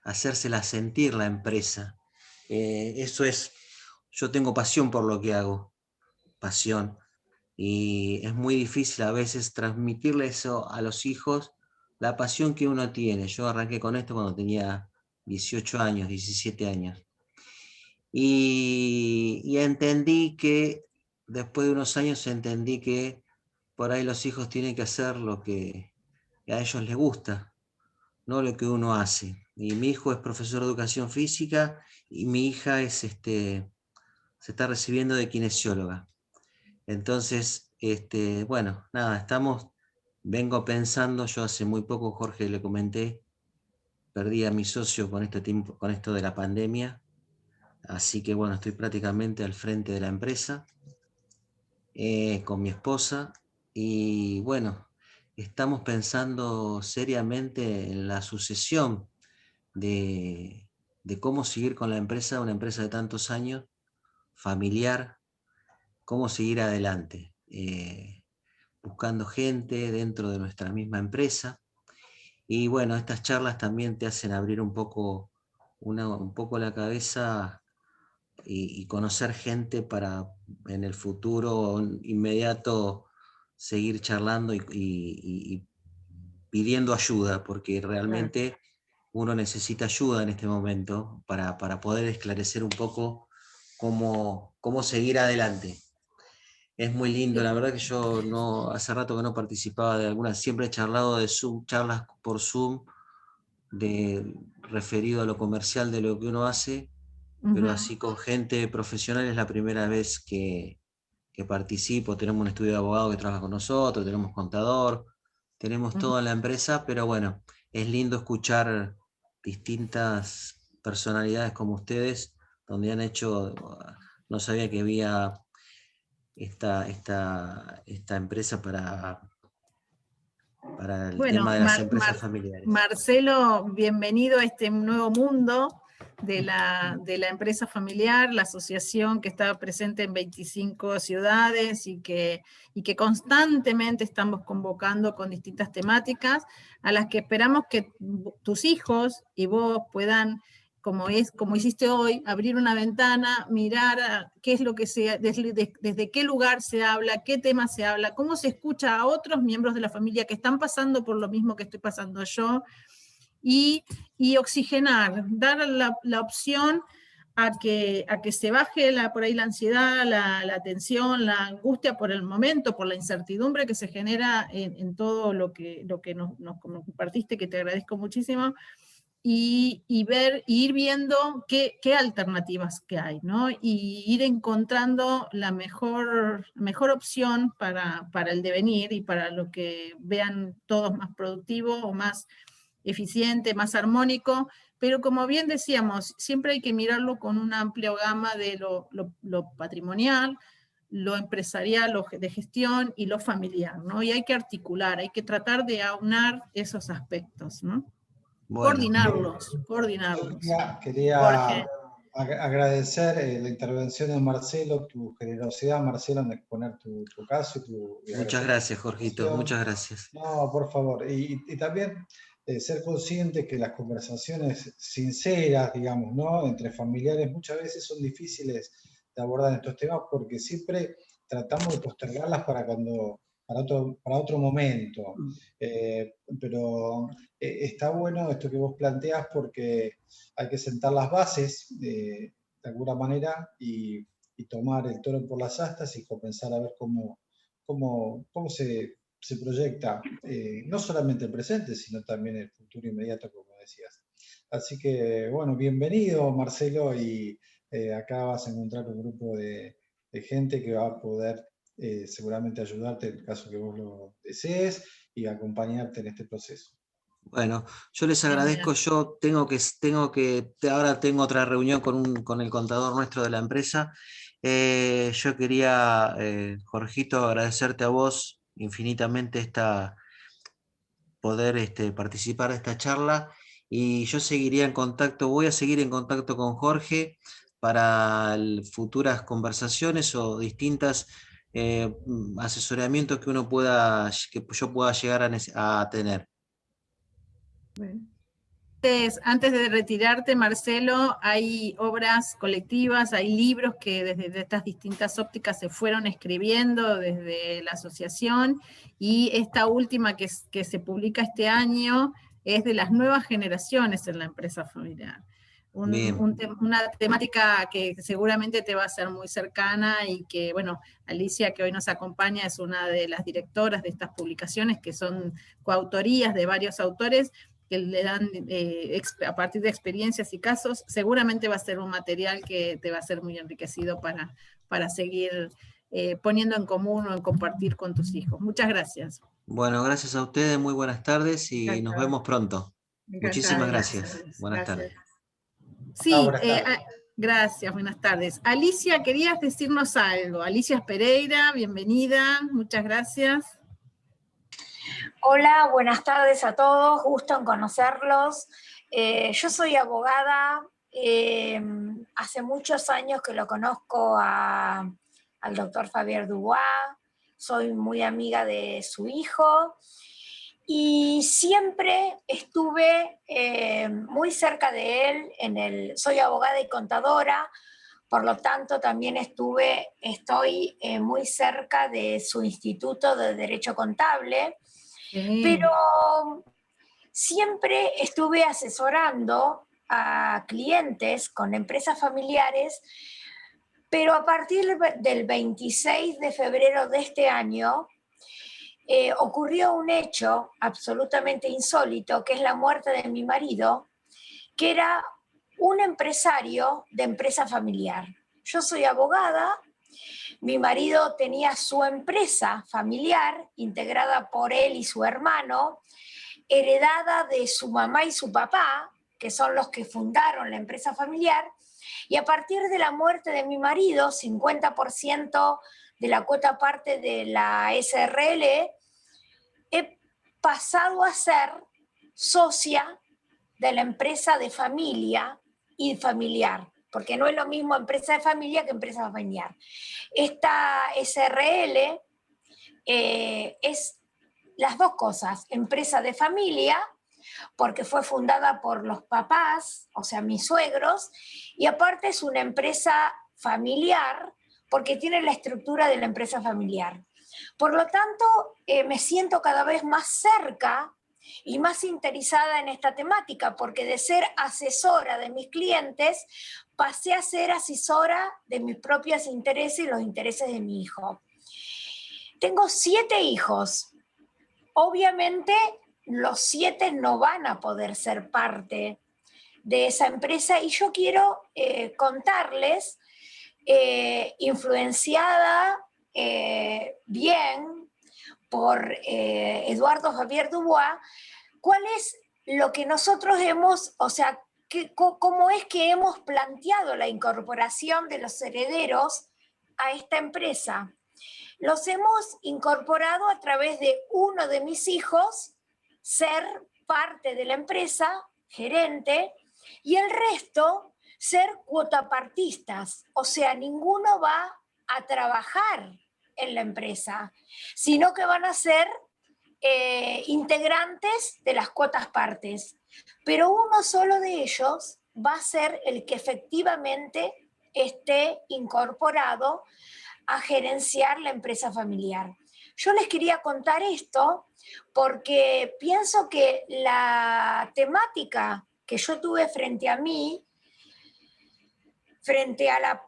hacérsela sentir la empresa. Yo tengo pasión por lo que hago, pasión. Y es muy difícil a veces transmitirle eso a los hijos, la pasión que uno tiene. Yo arranqué con esto cuando tenía 18 años, 17 años. Y entendí que, después de unos años, entendí que por ahí los hijos tienen que hacer lo que a ellos les gusta, no lo que uno hace. Y mi hijo es profesor de educación física y mi hija se está recibiendo de kinesióloga. Entonces, bueno, nada, vengo pensando, yo hace muy poco, Jorge, le comenté, perdí a mi socio con esto de la pandemia, así que bueno, estoy prácticamente al frente de la empresa, con mi esposa, y bueno, estamos pensando seriamente en la sucesión de cómo seguir con la empresa, una empresa de tantos años, familiar, cómo seguir adelante, buscando gente dentro de nuestra misma empresa. Y bueno, estas charlas también te hacen abrir un poco la cabeza y conocer gente para en el futuro inmediato seguir charlando y pidiendo ayuda, porque realmente uno necesita ayuda en este momento para poder esclarecer un poco cómo seguir adelante. Es muy lindo, la verdad que yo hace rato que no participaba de algunas, siempre he charlado de Zoom, charlas por Zoom, referido a lo comercial de lo que uno hace, pero así con gente profesional es la primera vez que participo. Tenemos un estudio de abogado que trabaja con nosotros, tenemos contador, tenemos todo en la empresa, pero bueno, es lindo escuchar distintas personalidades como ustedes, donde han hecho, no sabía que había esta empresa para el tema de las empresas familiares. Marcelo, bienvenido a este nuevo mundo de la empresa familiar, la asociación que está presente en 25 ciudades y que constantemente estamos convocando con distintas temáticas, a las que esperamos que tus hijos y vos puedan, como hiciste hoy, abrir una ventana, mirar qué es lo que desde qué lugar se habla, qué tema se habla, cómo se escucha a otros miembros de la familia que están pasando por lo mismo que estoy pasando yo, y oxigenar, dar la opción a que se baje por ahí la ansiedad, la tensión, la angustia por el momento, por la incertidumbre que se genera en todo lo que nos compartiste, que te agradezco muchísimo, y ir viendo qué alternativas que hay, ¿no? Y ir encontrando la mejor opción para el devenir y para lo que vean todos más productivo o más eficiente, más armónico, pero como bien decíamos, siempre hay que mirarlo con una amplia gama de lo patrimonial, lo empresarial, lo de gestión y lo familiar, ¿no? Y hay que articular, hay que tratar de aunar esos aspectos, ¿no? Bueno, coordinarlos. Quería agradecer la intervención de Marcelo, tu generosidad, Marcelo, en exponer tu caso. Muchas gracias, Jorgito, muchas gracias. No, por favor. Y también ser consciente que las conversaciones sinceras, digamos, ¿no?, entre familiares muchas veces son difíciles de abordar estos temas porque siempre tratamos de postergarlas para otro momento. Pero está bueno esto que vos planteás porque hay que sentar las bases de alguna manera y tomar el toro por las astas y comenzar a ver cómo se proyecta no solamente el presente, sino también el futuro inmediato, como decías. Así que, bueno, bienvenido, Marcelo, y acá vas a encontrar un grupo de gente que va a poder seguramente ayudarte en el caso que vos lo desees y acompañarte en este proceso. Bueno, yo les agradezco. Yo ahora tengo otra reunión con el contador nuestro de la empresa. Yo quería, Jorgito, agradecerte a vos infinitamente poder participar de esta charla, y yo seguiría en contacto, voy a seguir en contacto con Jorge para futuras conversaciones o distintas asesoramientos que yo pueda llegar a tener. Bueno. Antes de retirarte, Marcelo, hay obras colectivas, hay libros que desde estas distintas ópticas se fueron escribiendo desde la asociación, y esta última que se publica este año es de las nuevas generaciones en la empresa familiar. Una temática que seguramente te va a ser muy cercana y que, bueno, Alicia, que hoy nos acompaña, es una de las directoras de estas publicaciones, que son coautorías de varios autores, que le dan a partir de experiencias y casos. Seguramente va a ser un material que te va a ser muy enriquecido para seguir poniendo en común o en compartir con tus hijos. Muchas gracias. Bueno, gracias a ustedes, muy buenas tardes y nos vemos pronto. Muchísimas gracias. Buenas tardes. Sí, gracias, buenas tardes. Alicia, querías decirnos algo. Alicia Pereira, bienvenida, muchas gracias. Hola, buenas tardes a todos, gusto en conocerlos. Yo soy abogada, hace muchos años que lo conozco al doctor Fabián Dubois, soy muy amiga de su hijo y siempre estuve muy cerca de él, soy abogada y contadora, por lo tanto también estoy muy cerca de su Instituto de Derecho Contable. Pero siempre estuve asesorando a clientes con empresas familiares, pero a partir del 26 de febrero de este año ocurrió un hecho absolutamente insólito, que es la muerte de mi marido, que era un empresario de empresa familiar. Yo soy abogada, Mi marido tenía su empresa familiar, integrada por él y su hermano, heredada de su mamá y su papá, que son los que fundaron la empresa familiar, y a partir de la muerte de mi marido, 50% de la cuota parte de la SRL, he pasado a ser socia de la empresa de familia y familiar, porque no es lo mismo empresa de familia que empresa familiar. Esta SRL es las dos cosas, empresa de familia, porque fue fundada por los papás, o sea, mis suegros, y aparte es una empresa familiar, porque tiene la estructura de la empresa familiar. Por lo tanto, me siento cada vez más cerca y más interesada en esta temática, porque de ser asesora de mis clientes, pasé a ser asesora de mis propios intereses y los intereses de mi hijo. Tengo 7 hijos. Obviamente, los 7 no van a poder ser parte de esa empresa y yo quiero contarles, influenciada bien por Eduardo Javier Dubois, cuál es lo que nosotros hemos, o sea, cómo es que hemos planteado la incorporación de los herederos a esta empresa. Los hemos incorporado a través de uno de mis hijos, ser parte de la empresa, gerente, y el resto ser cuotapartistas, o sea, ninguno va a trabajar en la empresa, sino que van a ser integrantes de las cuotas partes, pero uno solo de ellos va a ser el que efectivamente esté incorporado a gerenciar la empresa familiar. Yo les quería contar esto porque pienso que la temática que yo tuve frente a mí, frente a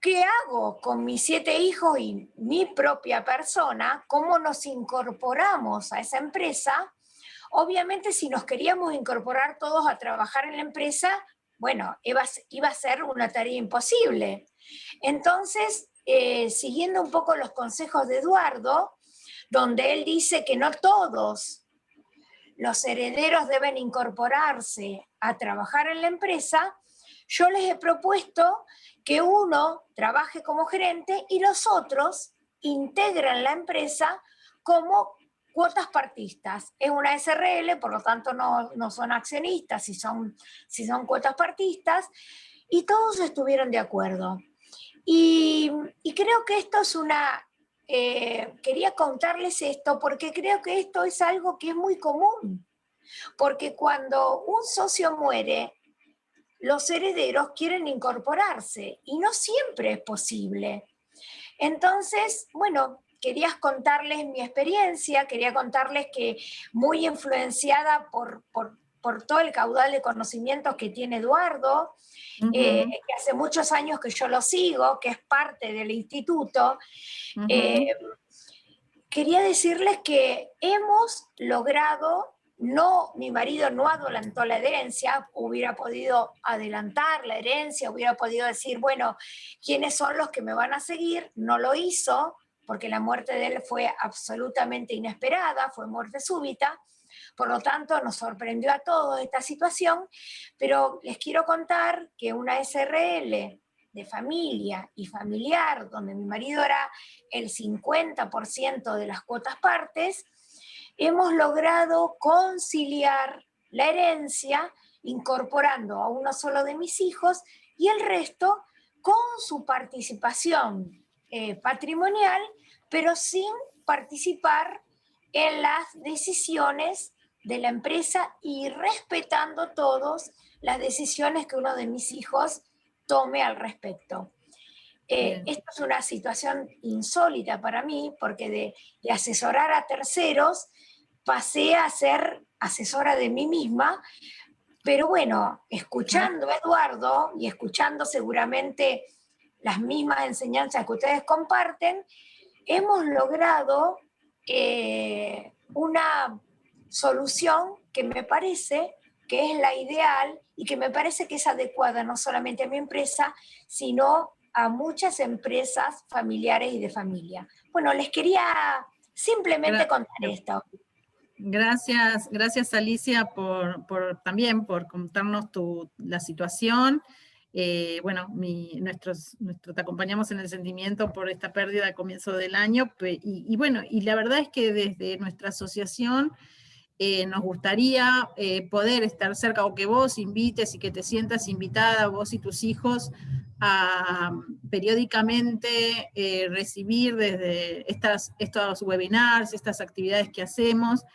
qué hago con mis 7 hijos y mi propia persona, cómo nos incorporamos a esa empresa, obviamente si nos queríamos incorporar todos a trabajar en la empresa, bueno, iba a ser una tarea imposible. Entonces, siguiendo un poco los consejos de Eduardo, donde él dice que no todos los herederos deben incorporarse a trabajar en la empresa, yo les he propuesto que uno trabaje como gerente y los otros integran la empresa como cuotas partistas. Es una SRL, por lo tanto no son accionistas, si son cuotas partistas, y todos estuvieron de acuerdo. Y creo que esto es quería contarles esto porque creo que esto es algo que es muy común, porque cuando un socio muere, los herederos quieren incorporarse y no siempre es posible. Entonces, bueno, quería contarles mi experiencia, quería contarles que muy influenciada por todo el caudal de conocimientos que tiene Eduardo, que hace muchos años que yo lo sigo, que es parte del instituto. Quería decirles que hemos logrado, mi marido no adelantó la herencia, hubiera podido adelantar la herencia, hubiera podido decir, bueno, ¿quiénes son los que me van a seguir? No lo hizo, porque la muerte de él fue absolutamente inesperada, fue muerte súbita. Por lo tanto, nos sorprendió a todos esta situación, pero les quiero contar que una SRL de familia y familiar, donde mi marido era el 50% de las cuotas partes, hemos logrado conciliar la herencia incorporando a uno solo de mis hijos y el resto con su participación patrimonial, pero sin participar en las decisiones de la empresa y respetando todas las decisiones que uno de mis hijos tome al respecto. Esto es una situación insólita para mí, porque de asesorar a terceros pasé a ser asesora de mí misma, pero bueno, escuchando a Eduardo y escuchando seguramente las mismas enseñanzas que ustedes comparten, hemos logrado una solución que me parece que es la ideal y que me parece que es adecuada no solamente a mi empresa, sino a muchas empresas familiares y de familia. Bueno, les quería simplemente contar esto. Gracias Alicia también por contarnos la situación. Bueno, te acompañamos en el sentimiento por esta pérdida al comienzo del año, y bueno, y la verdad es que desde nuestra asociación nos gustaría poder estar cerca, o que vos invites y que te sientas invitada, vos y tus hijos, a periódicamente recibir desde estos webinars, estas actividades que hacemos,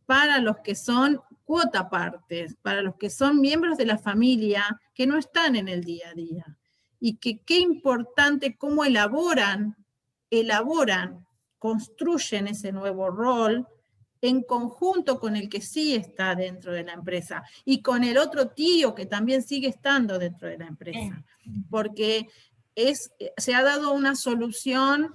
para los que son cuota partes, para los que son miembros de la familia que no están en el día a día. Y que qué importante cómo elaboran, construyen ese nuevo rol en conjunto con el que sí está dentro de la empresa y con el otro tío que también sigue estando dentro de la empresa. Porque se ha dado una solución,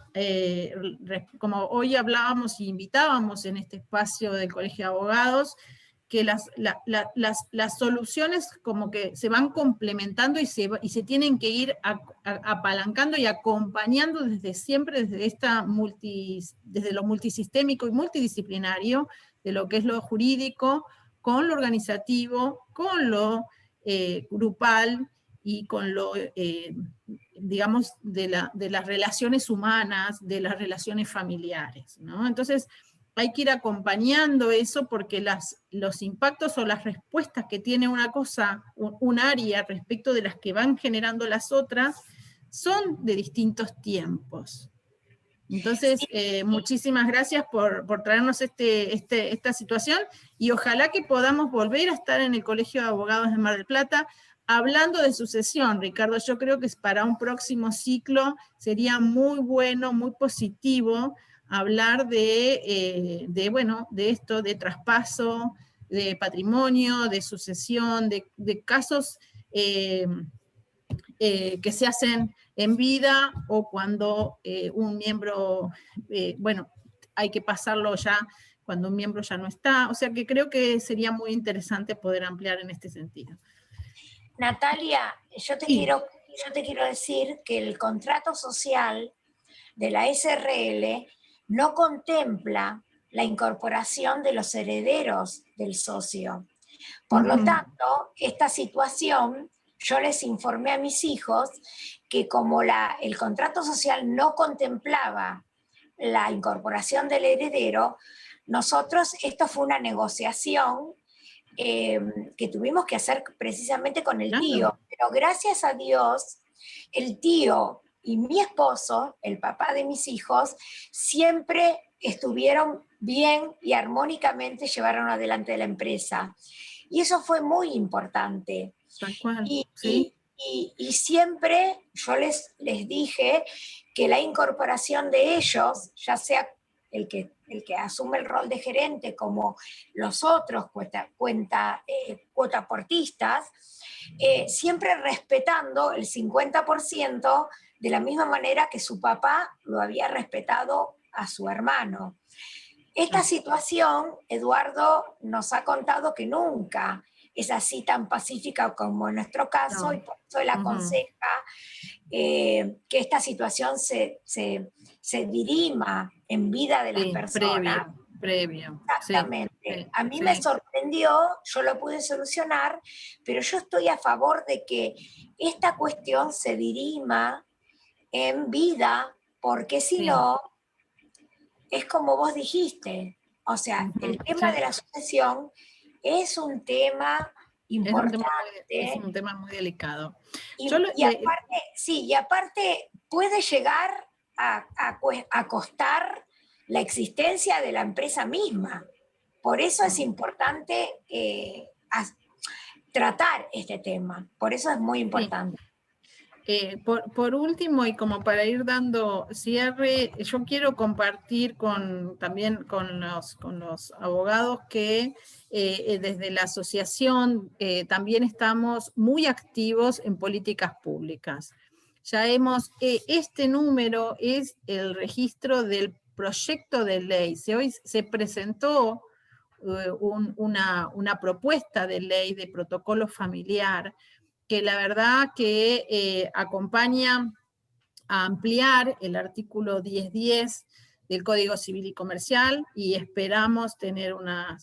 como hoy hablábamos y invitábamos en este espacio del Colegio de Abogados, que las soluciones como que se van complementando y se tienen que ir apalancando y acompañando desde siempre, desde lo multisistémico y multidisciplinario, de lo que es lo jurídico, con lo organizativo, con lo grupal y con lo, digamos, de las relaciones humanas, de las relaciones familiares, ¿no? Entonces, hay que ir acompañando eso porque los impactos o las respuestas que tiene una cosa, un área respecto de las que van generando las otras, son de distintos tiempos. Entonces, muchísimas gracias por traernos esta situación, y ojalá que podamos volver a estar en el Colegio de Abogados de Mar del Plata hablando de sucesión. Ricardo, yo creo que para un próximo ciclo sería muy bueno, muy positivo, hablar de esto, de traspaso, de patrimonio, de sucesión, de casos que se hacen en vida o cuando un miembro, hay que pasarlo ya cuando un miembro ya no está. O sea que creo que sería muy interesante poder ampliar en este sentido. Natalia, yo te quiero decir que el contrato social de la SRL no contempla la incorporación de los herederos del socio. Por lo tanto, esta situación, yo les informé a mis hijos que como el contrato social no contemplaba la incorporación del heredero, nosotros, esto fue una negociación que tuvimos que hacer precisamente con el tío, pero gracias a Dios, el tío y mi esposo, el papá de mis hijos, siempre estuvieron bien y armónicamente llevaron adelante la empresa. Y eso fue muy importante. Tal cual, y siempre yo les dije que la incorporación de ellos, ya sea el que asume el rol de gerente como los otros cuotaportistas, siempre respetando el 50% de la misma manera que su papá lo había respetado a su hermano. Esta situación, Eduardo nos ha contado que nunca es así tan pacífica como en nuestro caso, y por eso él aconseja que esta situación se dirima en vida de las personas. Previo. Exactamente. A mí me sorprendió, yo lo pude solucionar, pero yo estoy a favor de que esta cuestión se dirima en vida, porque si no, es como vos dijiste, o sea, el tema de la sucesión es un tema importante. Es un tema muy delicado. Y aparte puede llegar a costar la existencia de la empresa misma. Por eso es importante tratar este tema, por eso es muy importante. Por último, y como para ir dando cierre, yo quiero compartir también con los abogados que desde la asociación también estamos muy activos en políticas públicas. Ya este número es el registro del proyecto de ley. Hoy se presentó una propuesta de ley de protocolo familiar que la verdad que acompaña a ampliar el artículo 1010 del Código Civil y Comercial, y esperamos tener una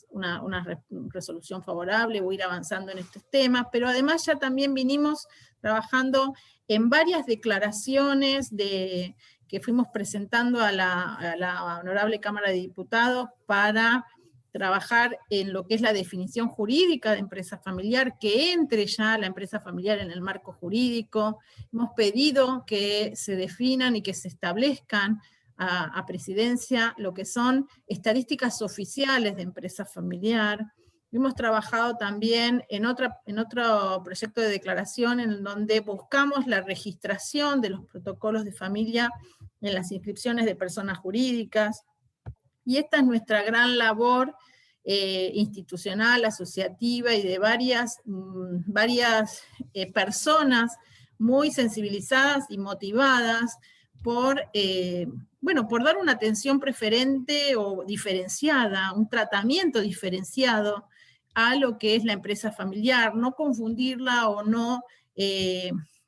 resolución favorable o ir avanzando en estos temas, pero además ya también vinimos trabajando en varias declaraciones que fuimos presentando a la Honorable Cámara de Diputados para trabajar en lo que es la definición jurídica de empresa familiar, que entre ya la empresa familiar en el marco jurídico. Hemos pedido que se definan y que se establezcan a Presidencia lo que son estadísticas oficiales de empresa familiar. Hemos trabajado también en otro proyecto de declaración en donde buscamos la registración de los protocolos de familia en las inscripciones de personas jurídicas. Y esta es nuestra gran labor institucional, asociativa y de varias personas muy sensibilizadas y motivadas por dar una atención preferente o diferenciada, un tratamiento diferenciado a lo que es la empresa familiar, no confundirla o no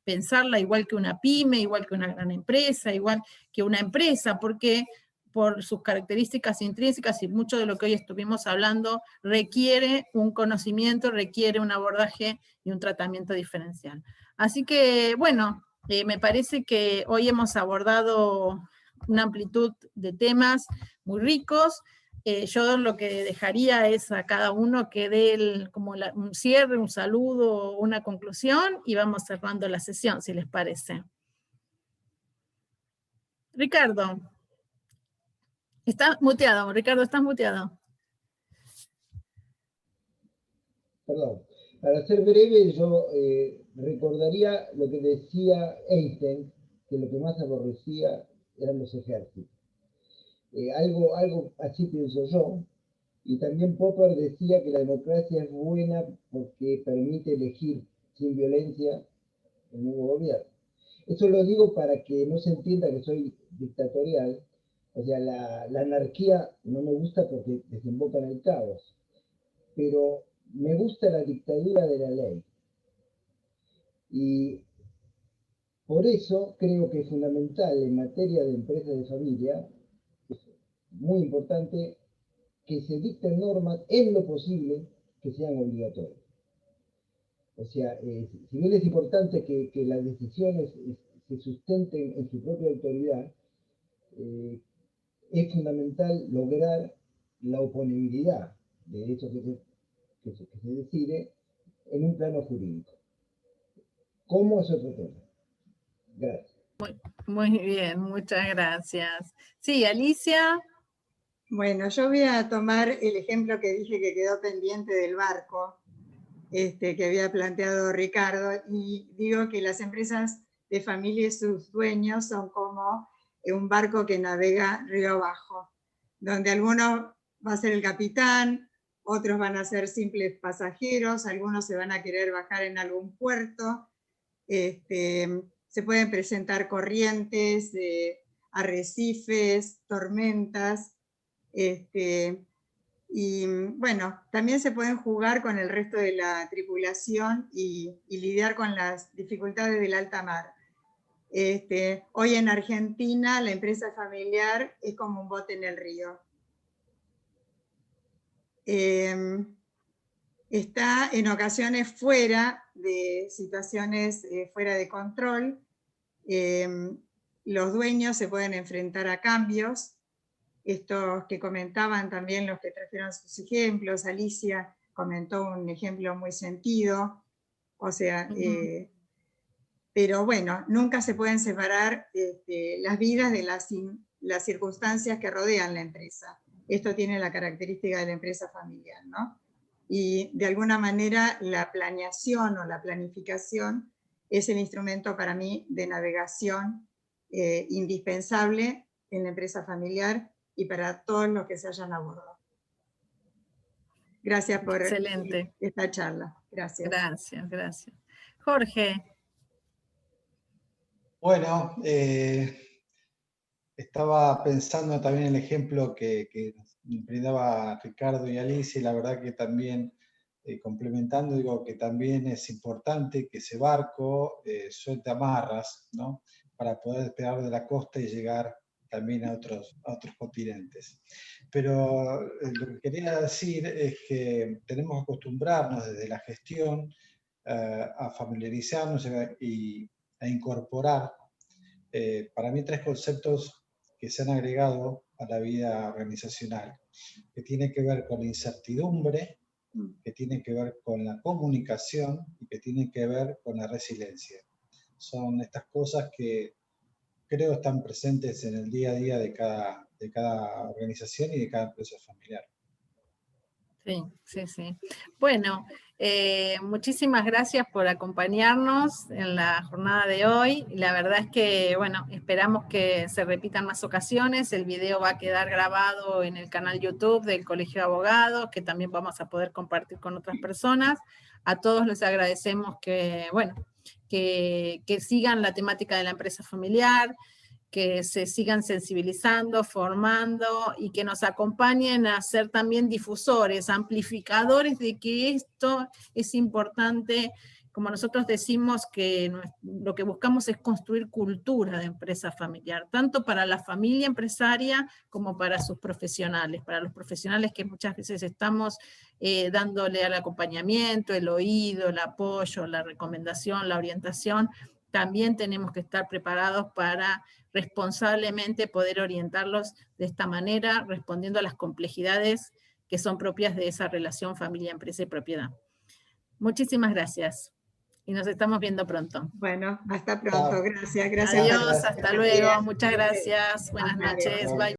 pensarla igual que una pyme, igual que una gran empresa, igual que una empresa, porque por sus características intrínsecas y mucho de lo que hoy estuvimos hablando, requiere un conocimiento, requiere un abordaje y un tratamiento diferencial. Así que, bueno, me parece que hoy hemos abordado una amplitud de temas muy ricos. Yo lo que dejaría es a cada uno que dé un cierre, un saludo, una conclusión, y vamos cerrando la sesión, si les parece. Ricardo. Estás muteado, Ricardo, estás muteado. Perdón. Para ser breve, yo recordaría lo que decía Einstein, que lo que más aborrecía eran los ejércitos. Algo así pienso yo. Y también Popper decía que la democracia es buena porque permite elegir sin violencia el nuevo gobierno. Eso lo digo para que no se entienda que soy dictatorial. O sea, la anarquía no me gusta porque desemboca en el caos, pero me gusta la dictadura de la ley. Y por eso creo que es fundamental en materia de empresas de familia, es muy importante que se dicten normas en lo posible que sean obligatorias. O sea, si bien es importante que las decisiones se sustenten en su propia autoridad, es fundamental lograr la oponibilidad de eso que se decide en un plano jurídico. ¿Cómo es otro tema? Gracias. Muy bien, muchas gracias. Sí, Alicia. Bueno, yo voy a tomar el ejemplo que dije que quedó pendiente del barco, que había planteado Ricardo, y digo que las empresas de familia y sus dueños son como un barco que navega río abajo, donde alguno va a ser el capitán, otros van a ser simples pasajeros, algunos se van a querer bajar en algún puerto, se pueden presentar corrientes, arrecifes, tormentas, y bueno, también se pueden jugar con el resto de la tripulación y lidiar con las dificultades del alta mar. Hoy en Argentina la empresa familiar es como un bote en el río. Está en ocasiones fuera de situaciones fuera de control. Los dueños se pueden enfrentar a cambios. Estos que comentaban también los que trajeron sus ejemplos, Alicia comentó un ejemplo muy sentido, o sea, pero bueno, nunca se pueden separar las vidas de las circunstancias que rodean la empresa. Esto tiene la característica de la empresa familiar, ¿no? Y de alguna manera la planeación o la planificación es el instrumento para mí de navegación indispensable en la empresa familiar y para todos los que se hayan abordado. Gracias por esta charla. Gracias. Gracias, gracias. Jorge. Bueno, estaba pensando también en el ejemplo que brindaba Ricardo y Alicia, y la verdad que también, complementando, digo que también es importante que ese barco suelte amarras, ¿no? para poder despegar de la costa y llegar también a otros continentes. Pero lo que quería decir es que tenemos que acostumbrarnos desde la gestión a familiarizarnos y a incorporar, para mí, 3 conceptos que se han agregado a la vida organizacional, que tiene que ver con la incertidumbre, que tiene que ver con la comunicación y que tiene que ver con la resiliencia. Son estas cosas que creo están presentes en el día a día de cada organización y de cada empresa familiar. Sí, sí, sí. Bueno, muchísimas gracias por acompañarnos en la jornada de hoy. La verdad es que, bueno, esperamos que se repitan más ocasiones. El video va a quedar grabado en el canal YouTube del Colegio de Abogados, que también vamos a poder compartir con otras personas. A todos les agradecemos que, bueno, que sigan la temática de la empresa familiar, que se sigan sensibilizando, formando y que nos acompañen a ser también difusores, amplificadores de que esto es importante. Como nosotros decimos, que lo que buscamos es construir cultura de empresa familiar, tanto para la familia empresaria como para sus profesionales, para los profesionales que muchas veces estamos dándole al acompañamiento, el oído, el apoyo, la recomendación, la orientación. También tenemos que estar preparados para responsablemente poder orientarlos de esta manera, respondiendo a las complejidades que son propias de esa relación familia, empresa y propiedad. Muchísimas gracias y nos estamos viendo pronto. Bueno, hasta pronto. Gracias. Adiós, hasta luego. Muchas gracias. Buenas noches. Bye.